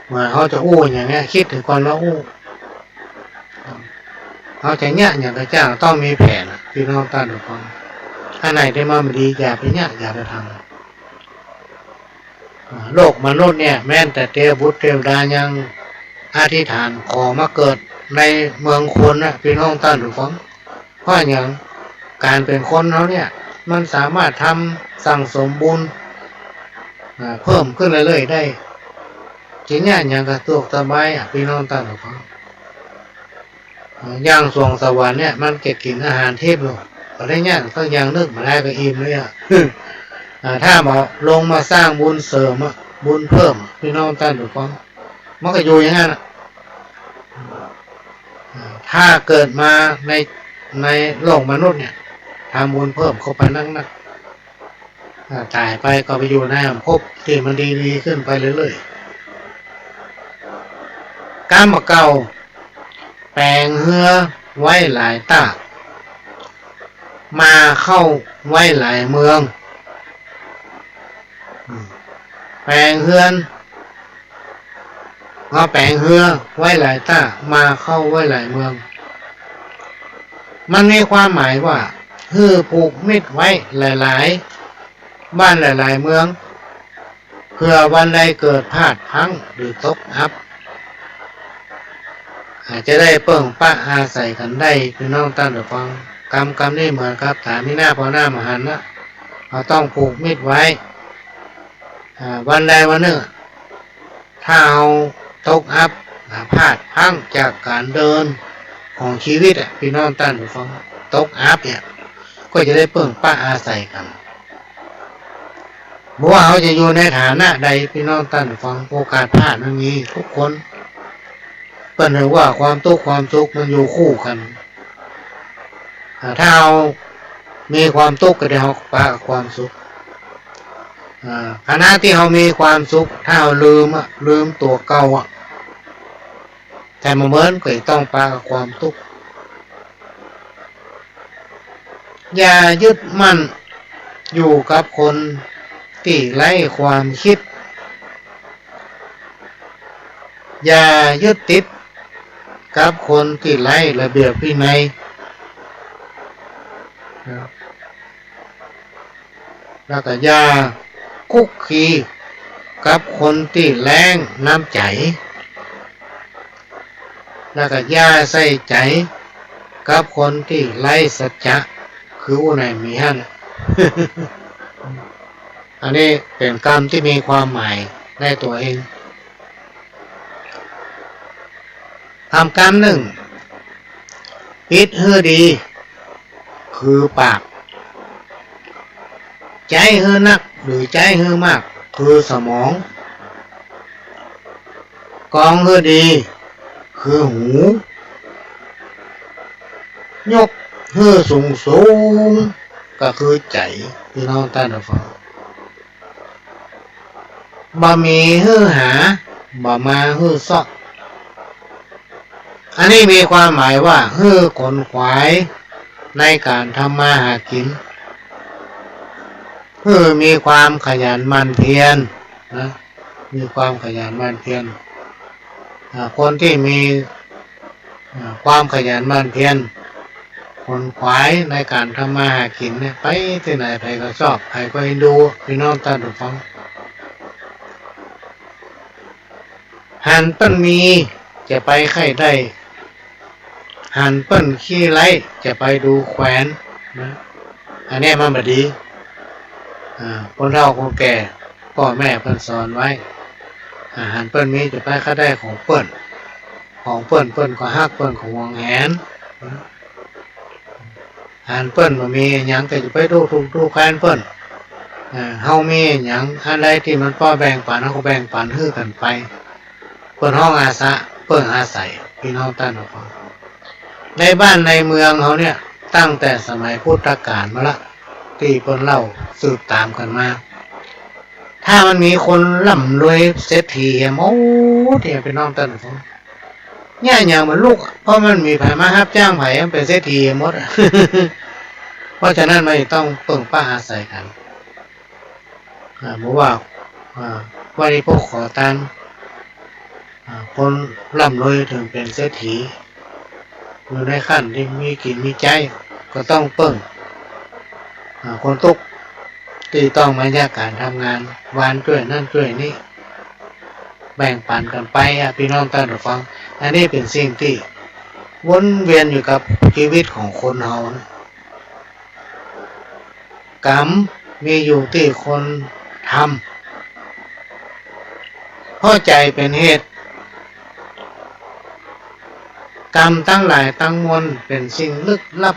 เมื่อเขาจะอู้อย่างเงี้ยคิดถึงก่อนว่าอู้เขาจะเนี่ยอย่างพระเจ้าต้องมีแผนพี่น้องท่านทุกคนอันไหนได้มาไม่ดีอย่าไปเนี่ยอย่าไปทำโลกมนุษย์เนี่ยแม้แต่เทวบุตรเทวดายังอธิษฐานขอมาเกิดในเมืองคนนะพี่น้องท่านทุกคนเพราะอย่างการเป็นคนเขาเนี่ยมันสามารถทำสั่งสมบุญเพิ่มขึ้นเรื่อยๆได้ทีนี้อย่างกระตุกสบายพี่น้องท่านทุกคนย่างสวงสวรรค์เนี่ยมันเก็บกินอาหารเทพเลยอะไรเงี้ยก็ยังนึกมาได้ก็อิ่มเลยถ้ามาลงมาสร้างบุญเสริมบุญเพิ่มพี่น้องท่านทุกคนมันก็อยู่อย่างนั้นถ้าเกิดมาในโลกมนุษย์เนี่ยทำบุญเพิ่มเข้าไปนั่งตายไปก็ไปอยู่ในภพที่มันดีขึ้นไปเรื่อยๆกรรมเก่าแปลงเฮือไว้หลายตามาเข้าไว้หลายเมืองแปลงเฮือนมาแปลงเฮือไว้หลายตามาเข้าไว้หลายเมืองมันมีความหมายว่าฮือผูกมิตรไว้หลายๆบ้านหลายๆเมืองเพื่อวันใดเกิดพลาดพลั้งหรือตกอับอาจจะได้เปิ่งป้าอาศัยกันได้พี่น้องท่านผู้ฟังกรรมนี่เหมือนครับถามที่หน้าพอหน้ามหันนะเราต้องผูกมิตรไว้วันใดวันหนึ่งถ้าเอาตกอับพลาดพลั้งจากการเดินของชีวิตพี่น้องท่านผู้ฟังตกอับเนี่ยก็จะได้เปิ่งป้าอาศัยกันเพราะว่าเขาจะอยู่ในฐานะใดพี่น้องท่านผู้ฟังโอกาสพลาดมันมีทุกคนเป็นเรื่องว่าความทุกข์ความสุขมันอยู่คู่กันถ้าเรามีความทุกข์ก็ได้เราปะความสุขขณะที่เรามีความสุขถ้าเราลืมตัวเก่าแต่มาเหมือนก็ต้องปะความทุกข์อย่ายึดมั่นอยู่กับคนที่ไร้ความคิดอย่ายึดติดกับคนที่ไร้ระเบียบวินัยแล้วก็อย่าคุกคีกับคนที่แรงน้ำใจแล้วก็อย่าใส่ใจกับคนที่ไร้สัจจะคืออุไหนมีฮั่น อันนี้เป็นกรรมที่มีความหมายในตัวเองทำกรรมหนึ่งปิดเฮือดีคือปากใจเฮือนักหรือใจเฮือมากคือสมองกองเฮือดีคือหูยกเฮือสูงก็คือใจพี่น้องท่านผู้ฟังบ่มีเฮือหาบ่มาเฮือซอกอันนี้มีความหมายว่าฮือขนขวายในการทำมาหากินฮือมีความขยันหมั่นเพียรนะมีความขยันหมั่นเพียรคนที่มีความขยันหมั่นเพียรขนขวายในการทำมาหากินเนี่ยไปที่ไหนใครก็ชอบใครก็เอ็นดูพี่น้องท่านผู้ฟังหันปั้นมีจะไปไข่ได้หันเปิ้นขี้ไล่จะไปดูแขวนนะอันนี้มันแบบดีคนเฒ่าคนแก่พ่อแม่เปิ้นสอนไว้หันเปิ้นมีจะไปข้าได้ของเปิ้นก็ฮักเปิ้นของวงแหนหันเปิ้นบ่มีหยังก็จะไปดูทุกแขวนเปิ้นเฮามีหยังอันใดที่มันพอแบ่งปันเฮาก็แบ่งปันคือกันไปเปิ้นห้องอาสาเปิ้นอาศัยพี่น้องท่านผู้ฟัง ในบ้านในเมืองเขาเนี่ยตั้งแต่สมัยพุทธกาลมาละที่เพิ่นเล่าสืบตามกันมาถ้ามันมีคนร่ำรวยเศรษฐีโม้ที่เป็นน้องต้นผมง่ายอย่างเหมือนลูกเพราะมันมีไผมารับจ้างไผเป็นเศรษฐีหมด เพราะฉะนั้นไม่ต้องเปิ่งป้าอาศัยกันบอกว่าวันนี้พวกขอตังคนร่ำรวยถึงเป็นเศรษฐีอยู่ในขั้นที่มีกินมีใจก็ต้องเปิ่งคนตุกที่ต้องมาแยกการทำงานวานช่วยนั่นช่วยนี่แบ่งปันกันไปพี่น้องท่านผู้ฟังอันนี้เป็นสิ่งที่วนเวียนอยู่กับชีวิตของคนเฮานะกรรมมีอยู่ที่คนทำเพราะใจเป็นเหตุกรรมทั้งหลายทั้งมวลเป็นสิ่งลึกลับ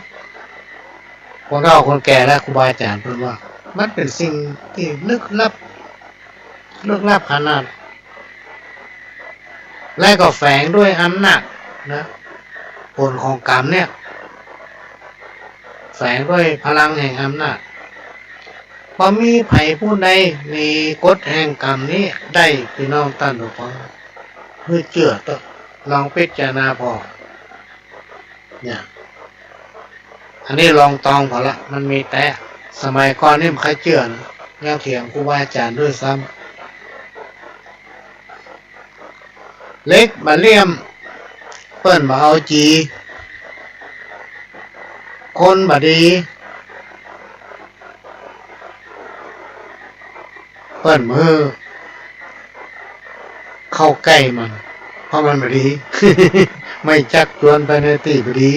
คนเฒ่าคนแก่และครูบาอาจารย์พูดว่ามันเป็นสิ่งที่ลึกลับขนาดและก็แฝงด้วยอำนาจนะผลของกรรมเนี่ยแฝงด้วยพลังแห่งอำนาจพอมีไผผู้ใดมีกฎแห่งกรรมนี้ได้พี่น้องท่านผู้ฟังเพื่อเชื่อต้องลองพิจารณาพอเนี่ยอันนี้ลองตองพอละมันมีแต่สมัยก่อนนี่มันใครเชื่อนะยังเถียงครูบาอาจารย์ด้วยซ้ำเล็กบะเลี่ยมเปิ้นบ่เอาจีคนบ่ดีเปิ้นมือเข้าใกล้มันเพราะมันบ่ดี ไม่จักชวนไปในที่บ่ดี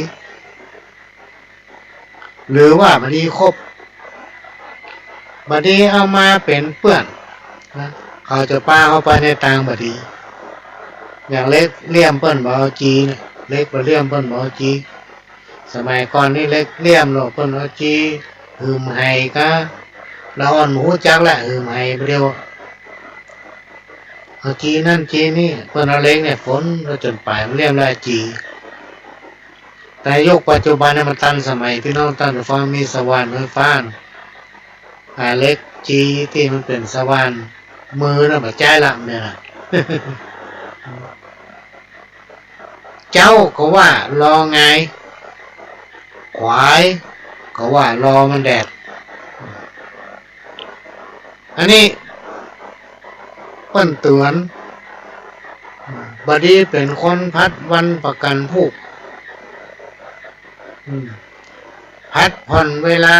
หรือว่าบ่ดีครบบดีเอามาเป็นเปื้อนนะเขาจะป้าเข้าไปในทางบดีอย่างเล็กเลี่ยมเปิ้นบ่เอาจีนะเล็กบ่เลี่ยมเปิ้นบ่เอาจีสมัยก่อนนี่เล็กเลี่ยมโลกเปิ้นเอาจีหืมไห้ก็เราอ่อนหมูจักแหละหืมไห้เดียวเอาจีนั่นจีนี่เปิ้นเอาเล็กเนี่ยฝนแล้วจนปลายมันเลี่ยมแล้วจีแต่ยุคปัจจุบันเนี่ยมันทันสมัยพี่น้องท่านผู้ฟังมีสว่านไฟฟ้าเล็กจีที่มันเป็นสว่านมือนะแบบใจละเนี่ยนะ เจ้าก็ว่ารอไงขวายก็ว่ารอมันแดดอันนี้เปิ้นเตือนบดีเป็นคนพัดวันประกันพวกพัดผ่อนเวลา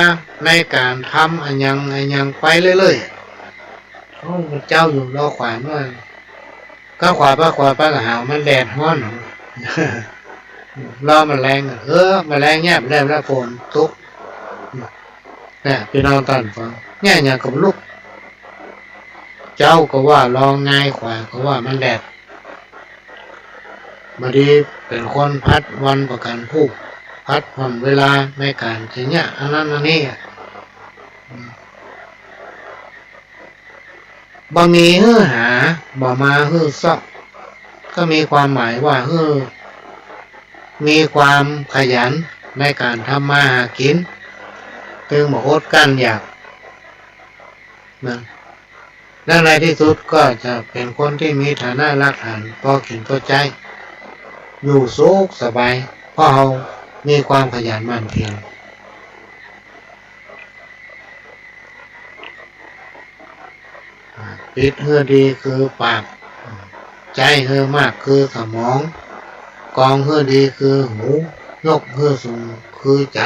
ในการทำอันยังไปเรื่อยๆโอ้เจ้าอยู่รอขวานว่าก็ขวาป้าก็หามันแดดฮ้อน รอมันแรงมันแรงแยบแล้วฝนตกเนี่ยพี่น้องท่านฟังแง่อย่างกับลูกเจ้าก็ว่ารอง่ายขวาก็ว่ามันแดดมาดีเป็นคนพัดวันประกันพวกพัดผ่อนเวลาในการเนี้ยอันนั้นอันนี้บ่มีฮื้อหาบ่มาฮื้อซอกก็มีความหมายว่าฮื้อมีความขยันในการทำมาหากินถึงบ่อดกั้นอยากนะและในที่สุดก็จะเป็นคนที่มีฐานะรากฐานพอกินพอใจอยู่สุขสบายเพราะเรามีความขยันหมั่นเพียรปิดเฮือดีคือปากใจเฮือมากคือสมองกองเฮือดีคือหูยกเฮือสูงคือใจ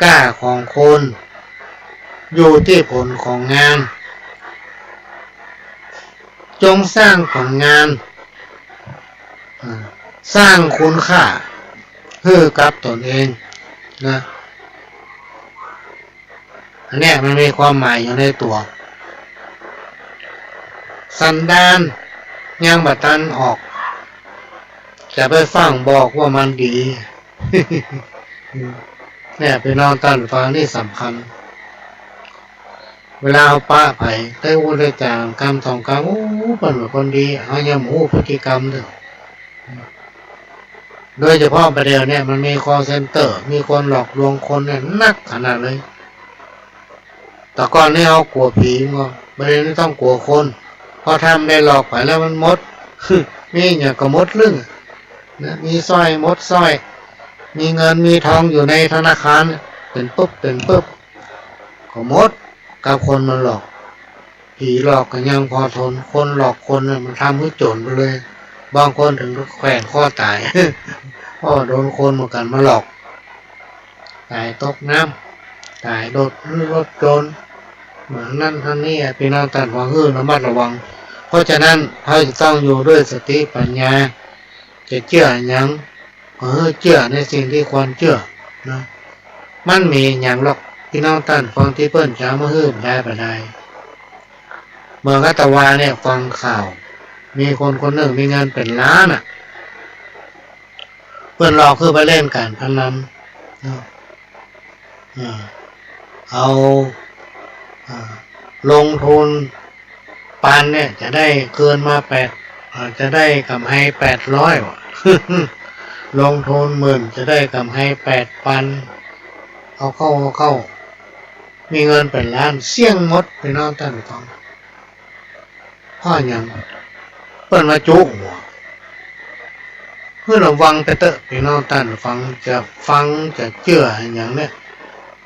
กล้าของคนอยู่ที่ผลของงานจงสร้างผลงานสร้างคุณค่าให้กับตนเองนะอันนี้มันมีความหมายอยู่ในตัวสันดานยังบัตันออกจะไปฟังบอกว่ามันดี เนี่ยพี่น้องท่านฟังนี่สำคัญเวลาเอาป้าไผ่ได้วูได้จางกรรมสองกรรมเป็นคนดีเอาอย่าหมูพฤติกรรมเด้อ โดยเฉพาะประเดี๋ยวเนี่ยมันมีcall centerมีคนหลอกลวงคนเนี่ยนักขนาดเลยแต่ก่อนนี่เอากลัวผีมั้งประเดี๋ยวนี้ต้องกลัวคนพอทำได้หลอกไปแล้วมันมด มีอย่างกับมดลึ่งนะมีสร้อยมดสร้อยมีเงินมีทองอยู่ในธนาคารเป็นปุ๊บก็มดกับคนมันหลอกผีหลอกก็ยังพอทนคนหลอกคนมันทำให้จนไปเลยบางคนถึงแขวนข้อตาย เพราะโดนคนเหมือนกันมาหลอกตายตกน้ำตายโดดรถโจรเหมือนนั่นท่านนี่พี่น้องตัดวางระมัดระวังเพราะฉะนั้นเราจะต้องอยู่ด้วยสติปัญญาจะเชื่ออย่างเชื่อในสิ่งที่ควรเชื่อนะมันมีอย่างหรอกพี่น้องตัดฟังที่เปิ้นจะมาได้ไปได้เมื่อกัตวาเนี่ยฟังข่าวมีคนหนึ่งมีเงินเป็นล้านเพื่อนหลอกคือไปเล่นการพนันเอาลงทุนปันเนี่ยจะได้เกินมาจะได้กำไร800ว่ะ ลงทุน10,000จะได้กำไร8,000เอาเข้ามีเงินเป็นล้านเสี่ยงหมดไปนอนตั้งฟังพ่อยังเปิ้นมาจุกหัวเพื่อระวังแต่เตอะพี่น้องท่านฟังจะเชื่ออย่างเนี้ย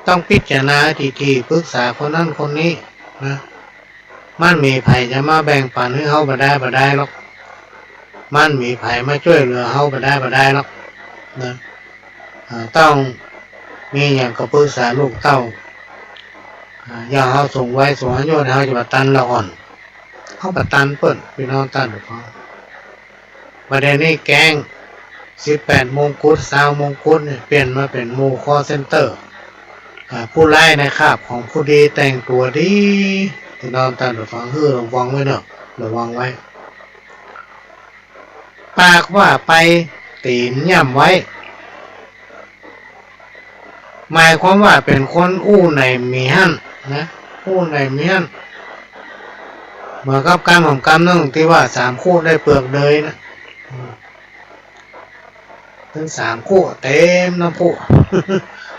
ต้องพิจารณาทีปรึกษาคนนั้นคนนี้นะมันมีไผจะมาแบ่งปันให้เฮาบ่ได้หรอกมันมีไผมาช่วยเหลือเฮาบ่ได้หรอกนะต้องมีอย่างก็ปรึกษาลูกเต้าอย่าเฮาส่งไว้ส่งให้โยนเฮาจะมาตันละอ่อนเฮาบ่ตันเปิ้นพี่น้องท่านฟังประเด็นนี้แกง18มงกุฎ20มงกุฎเนี่ยเปลี่ยนมาเป็นหมู่คอลเซ็นเตอร์ผู้ร้ายในคาบของผู้ดีแต่งตัวดีที่นอนตาหรือฟังระวังไว้เนอะระวังไว้ปากว่าไปตีนย่ำไว้หมายความว่าเป็นคนอู้ในมีหั่นนะอู้ในมีหั่นเหมือนกับการของกำนึงที่ว่า3คู่ได้เปลือกเลยนะถึง3คู่เต็มน้ำผู้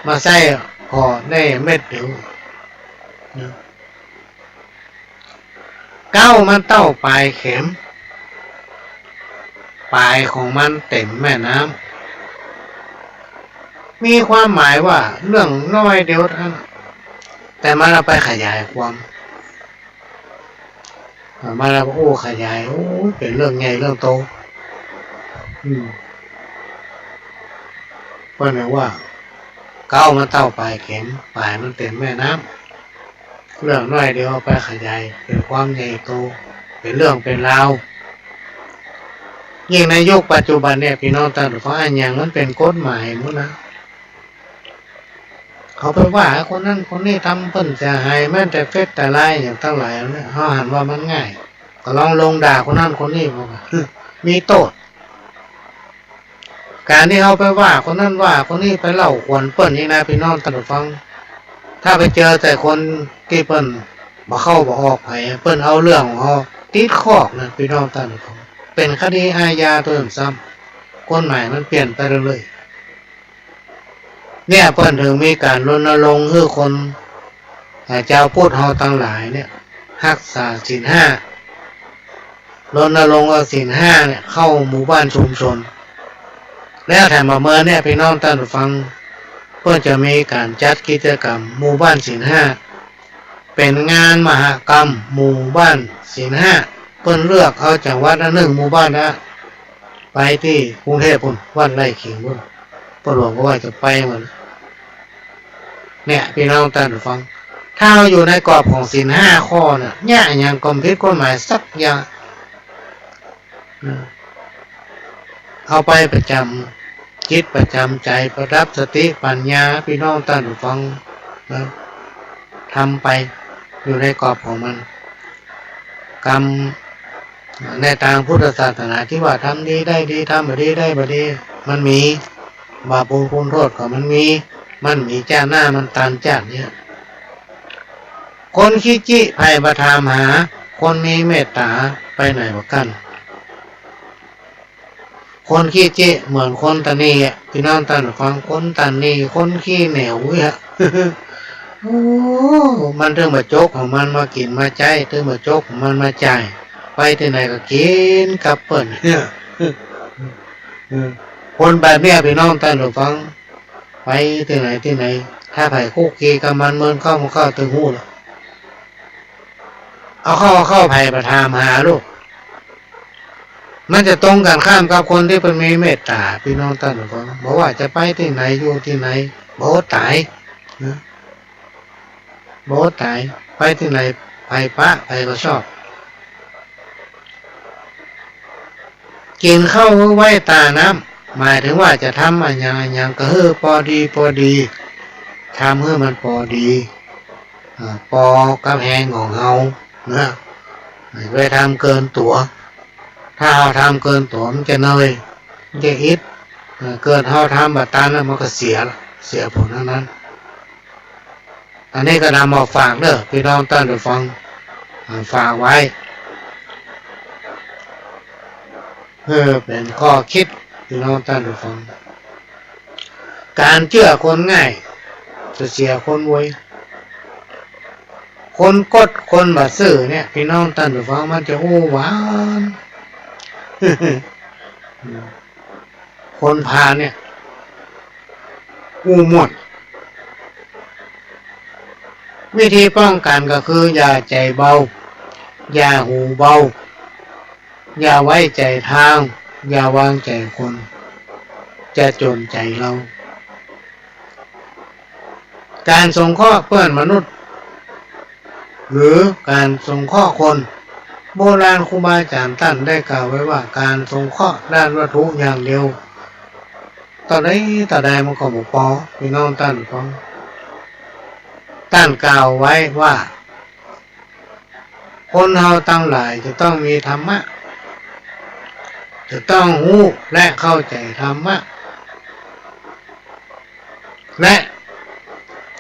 มาใส่พอได้เม็ดเดียวเก้ามันเต้าปลายเข็มปลายของมันเต็มแม่น้ำมีความหมายว่าเรื่องน้อยเดียวเท่านั้นแต่มาเราไปขยายความมาเราขยายเป็นเรื่องใหญ่เรื่องโตเพราะไหนว่าเก้ามันเต้าปลายเข็มปลายมันเต็มแม่น้ำเรื่องน้อยเดียวไปขยายเป็นความใหญ่โตเป็นเรื่องเป็นราวยิ่งในยุคปัจจุบันเนี่ยพี่น้องท่านฟังอันอย่างมันเป็นกฎหมายหมดนะเขาไปว่าคนนั้นคนนี้ทำเพิ่นจะให้แม้แต่เฟซแต่ไลน์อย่างทั้งหลายเนี่ยเขาหันว่ามันง่ายก็ลองลงด่าคนนั้นคนนี้บอกมีโทษการที่เขาไปว่าคนนั้นว่าคนนี้ไปเล่าขวัญเปิ้นนี่นะพี่น้องท่านฟังถ้าไปเจอแต่คนที่เปิ้นบ่เข้าบ่ออกไผเปิ้นเอาเรื่องของเขาติดคอกนะพี่น้องท่านฟังเป็นคดีอาญาตัวซ้ำกฎหมายมันเปลี่ยนไปเรื่อยๆเนี่ยเปิ้นถึงมีการรณรงค์ให้คนเจ้าพูดเฮาทั้งหลายเนี่ยรักษาศีล5รณรงค์เอาศีล5เนี่ยเข้าหมู่บ้านชุมชนแล้วแถมมาเมื่อเนี่ยพี่น้องท่านฟังเพื่อจะมีการจัดกิจกรรมหมู่บ้านศีล5เป็นงานมหกรรมหมู่บ้านศีล5เพิ่นเลือกเอาจากวัดละ1หมู่บ้านนะไปที่กรุงเทพพุ่นวัดไร่ขิงพุ่นพ่อหลวงก็ว่าจะไปหมดเนี่ยพี่น้องท่านฟังถ้าเราอยู่ในกรอบของศีล5ข้อเนี่ยอย่างกฎผิดกฎหมายสักอย่างเอาไปประจำจิตประจำใจประดับสติปัญญาพี่น้องท่านฟังนะทำไปอยู่ในกรอบของมันกรรมในทางพุทธศาสนาที่ว่าทำดีได้ดีทำบ่ดีได้บ่ดีมันมีบาปบุญคุณโทษก็มันมีจ้าหน้ามันตานจ้าเนี่ยคนขี้จี้ไผ่ประทามหาคนมีเมตตาไปไหนบ่กัน คนขี้เจ๊เหมือนคนตานีอ่ะพี่น้องท่านฟังคนตานีคนขี้เหนียวอ่ะ โอ้มันถึงมาโจกของมันมากินมาใจถึงมาโจกของมันมาใจไปที่ไหนก็กินกับเปิ่นเนี่ยคนแบบเนี้ยพี่น้องท่านฟังไปที่ไหนถ้าไผ่คุกคีกับมันเมินเข้ามาเข้าถึงหูแล้วเอาเข้าไผ่ประทามหาลูกมันจะตรงกันข้ามกับคนที่เป็นมีเมตตาพี่น้องท่านฟังบอกว่าจะไปที่ไหนอยู่ที่ไหนบอกตายนะบอกตายไปที่ไหนไปพระไปก็ชอบกินข้าวไว้ตาน้ำหมายถึงว่าจะทำอะไรอย่างก็พอดีทำให้มันพอดีพอกับแหงของเฮานะไปทำเกินตัวถ้าเราทำเกินตัวมันจะเนยมันจะอิดเกินเราทำแบบตันแล้วมันก็เสียผลนั้นอันนี้ก็นำมาฝากเด้อพี่น้องท่านผู้ฟังฝากไว้เป็นข้อคิดพี่น้องท่านผู้ฟังการเชื่อคนง่ายจะเสียคนรวยคนกดคนบาซื่อเนี่ยพี่น้องท่านผู้ฟังมันจะอู้หวานคนพาเนี่ยอู้หมดวิธีป้องกันก็คืออย่าใจเบาอย่าหูเบาอย่าไว้ใจทางอย่าวางใจคนจะจนใจเราการสงเคราะห์เพื่อนมนุษย์หรือการสงเคราะห์คนโบราณครูบาอาจารย์ท่านได้กล่าวไว้ว่าการสงเคราะห์ด้านวัตถุอย่างเดียวต่อใดมันก็บ่พอพี่น้องท่านฟังท่านกล่าวไว้ว่าคนเฮาทั้งหลายจะต้องมีธรรมะจะต้องรู้และเข้าใจธรรมะและ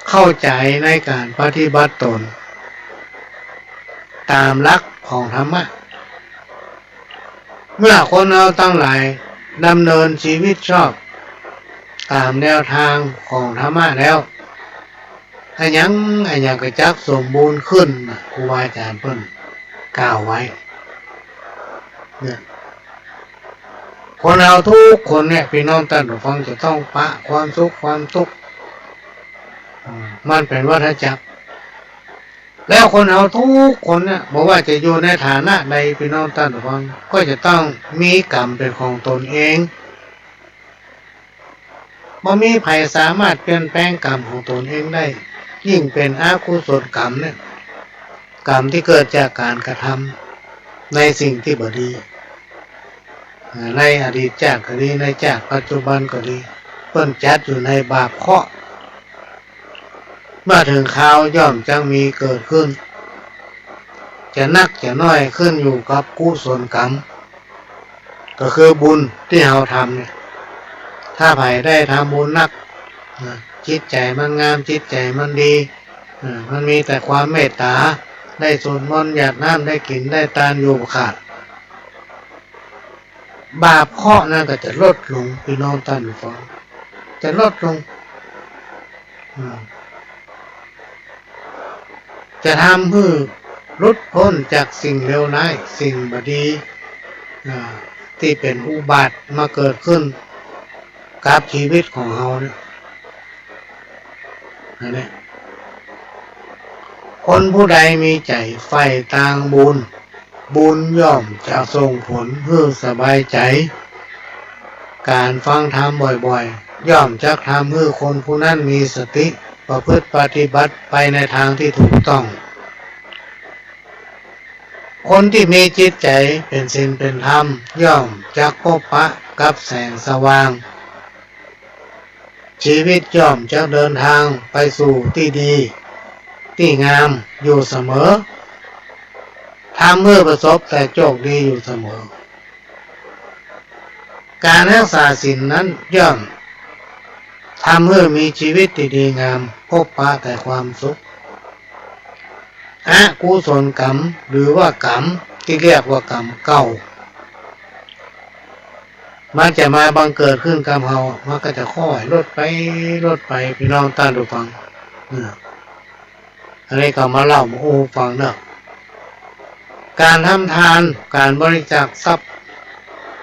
เข้าใจในการปฏิบัติตนตามหลักของธรรมะเมื่อคนเราทั้งหลายดำเนินชีวิตชอบตามแนวทางของธรรมะแล้วอันยังกระจักสมบูรณ์ขึ้นครูบาอาจารย์เพิ่นกล่าวไว้เนี่ยคนเราทุกคนเนี่ยพี่น้องท่านผู้ฟังจะต้องปะความสุขความทุกข์มันเป็นวัฏจักรแล้วคนเราทุกคนเนี่ยบอกว่าจะอยู่ในฐานะใดพี่น้องท่านผู้ฟังก็จะต้องมีกรรมเป็นของตนเองบ่มีใครสามารถเปลี่ยนแปลงกรรมของตนเองได้ยิ่งเป็นอกุศลกรรมเนี่ยกรรมที่เกิดจากการกระทำในสิ่งที่บ่ดีในอดีตชาติก็ดีในชาติปัจจุบันก็ดีเพิ่นจัดอยู่ในบาปเคราะห์เมื่อถึงคราวย่อมจะมีเกิดขึ้นจะนักจะน้อยขึ้นอยู่กับกุศลกรรมก็คือบุญที่เราทำเนี่ยถ้าไผ่ได้ทำบุญนักจิตใจมันงามจิตใจมันดีมันมีแต่ความเมตตาได้สวดมนต์หยาดน้ำได้กินได้ทานอยู่ขาดบาปเคราะห์นั่นก็จะลดลงพี่น้องท่านผู้ฟังจะลดลงจะทำให้ลดพ้นจากสิ่งเลวร้ายสิ่งบดีที่เป็นอุบัติมาเกิดขึ้นกับชีวิตของเราเนี่ยนั่นแหละคนผู้ใดมีใจใฝ่ต่างบุญย่อมจะส่งผลให้สบายใจการฟังธรรมบ่อยๆย่อมจะทำให้คนผู้นั้นมีสติประพฤติปฏิบัติไปในทางที่ถูกต้องคนที่มีจิตใจเป็นศีลเป็นธรรมย่อมจะพบปะกับแสงสว่างชีวิตย่อมจะเดินทางไปสู่ที่ดีที่งามอยู่เสมอทำเมื่อประสบแต่โชคดีอยู่เสมอการรักษาศีลนั้นย่อมทำเมื่อมีชีวิตที่ดีงามพบปะแต่ความสุขอกุศลกรรมหรือว่ากรรมที่เรียกว่ากรรมเก่า มันจะมาบังเกิดขึ้นกับเฮามันก็จะค่อยลดไปพี่น้องท่านผู้ฟังอันนี้ก็มาเล่ามาฟังเนาะการทำทานการบริจาคทรัพย์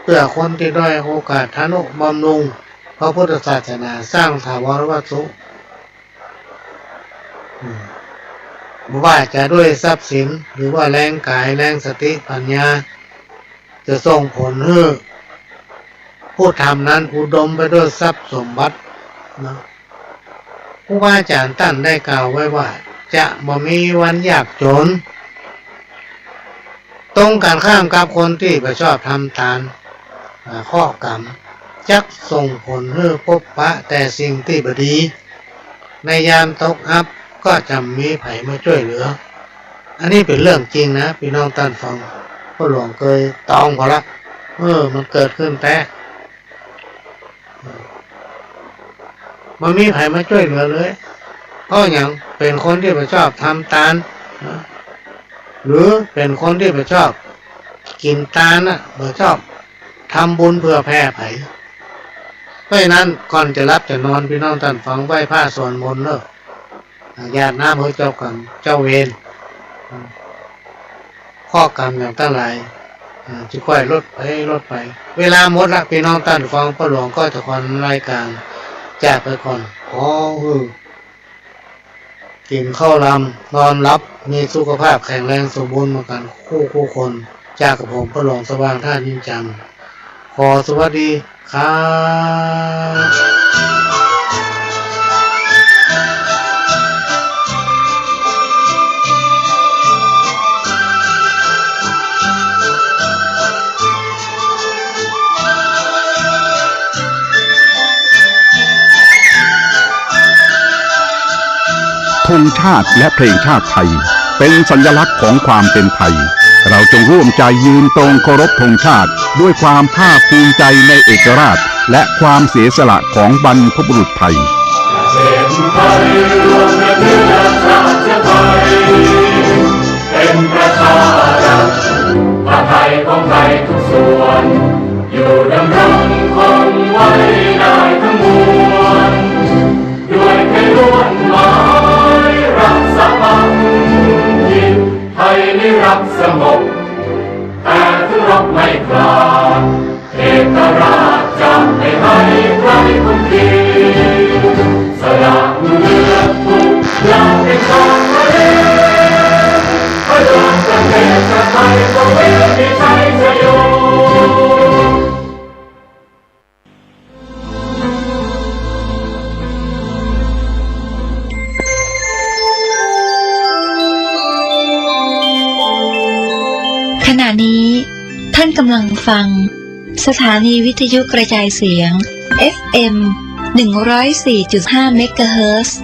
เพื่อคนที่ด้อยโอกาสทนุบำรุงพระพุทธศาสนาสร้างถาวรวัตถุว่าจะด้วยทรัพย์สินหรือว่าแรงกายแรงสติปัญญาจะส่งผลให้ผู้ทำนั้นอุดมไปด้วยทรัพย์สมบัตินะผู้ว่าอาจารย์ตั้นได้กล่าวไว้ว่าจะบ่มีวันยากจนตรงกันข้ามกับคนที่ไปชอบทำทานข้อกรรมจักส่งผลให้พบปะแต่สิ่งที่บดีในยามตกอับก็จะมีไผมาช่วยเหลืออันนี้เป็นเรื่องจริงนะพี่น้องท่านฟังพ่อหลวงเคยตองพอละมันเกิดขึ้นแต่มันมีไผมาช่วยเหลือเลยเพราะอย่างเป็นคนที่ไปชอบทำทานหรือเป็นคนที่ไปชอบกินทานไปชอบทำบุญเพื่อแผ่ไผเพราะฉะนั้นก่อนจะรับจะนอนพี่น้องท่านฟังไหว้พระสวดมนต์เนอะญาติน้ำเจ้ากรรมเจ้าเวรข้อกรรมอย่างตั้งหลายจะค่อยลดไปเวลาหมดละพี่น้องท่านฟังพ่อหลวงก็จะขอรายการจากไปก่อนกินข้าวลำนอนรับมีสุขภาพแข็งแรงสมบูรณ์เหมือนกันคู่คนจากกับผมพ่อหลวงสว่างท่ายิ่งจำขอสวัสดีธงชาติและเพลงชาติไทยเป็นสัญลักษณ์ของความเป็นไทยเราจงร่วมใจยืนตรงเคารพธงชาติด้วยความภาคภูมิใจในเอกราชและความเสียสละของบรรพบุรุษไทยเป็นประชารัฐผ้าไทยของไทยทุกส่วนอยู่ดำรงคงไว้ได้ทั้งมวลด้วยเพลงล้วนหมายรักษาพันยินไทยนิรักสงบแต่ถึงรบไม่กล้าเอกราชจะไม่ให้ใครคนดีสละเลือดทุกอย่างเป็นของประเทศพลังประเทศไทยก็เวทีไทยจะอยู่ ขณะนี้ท่านกำลังฟังสถานีวิทยุกระจายเสียง FM 104.5 เมกะเฮิรตซ์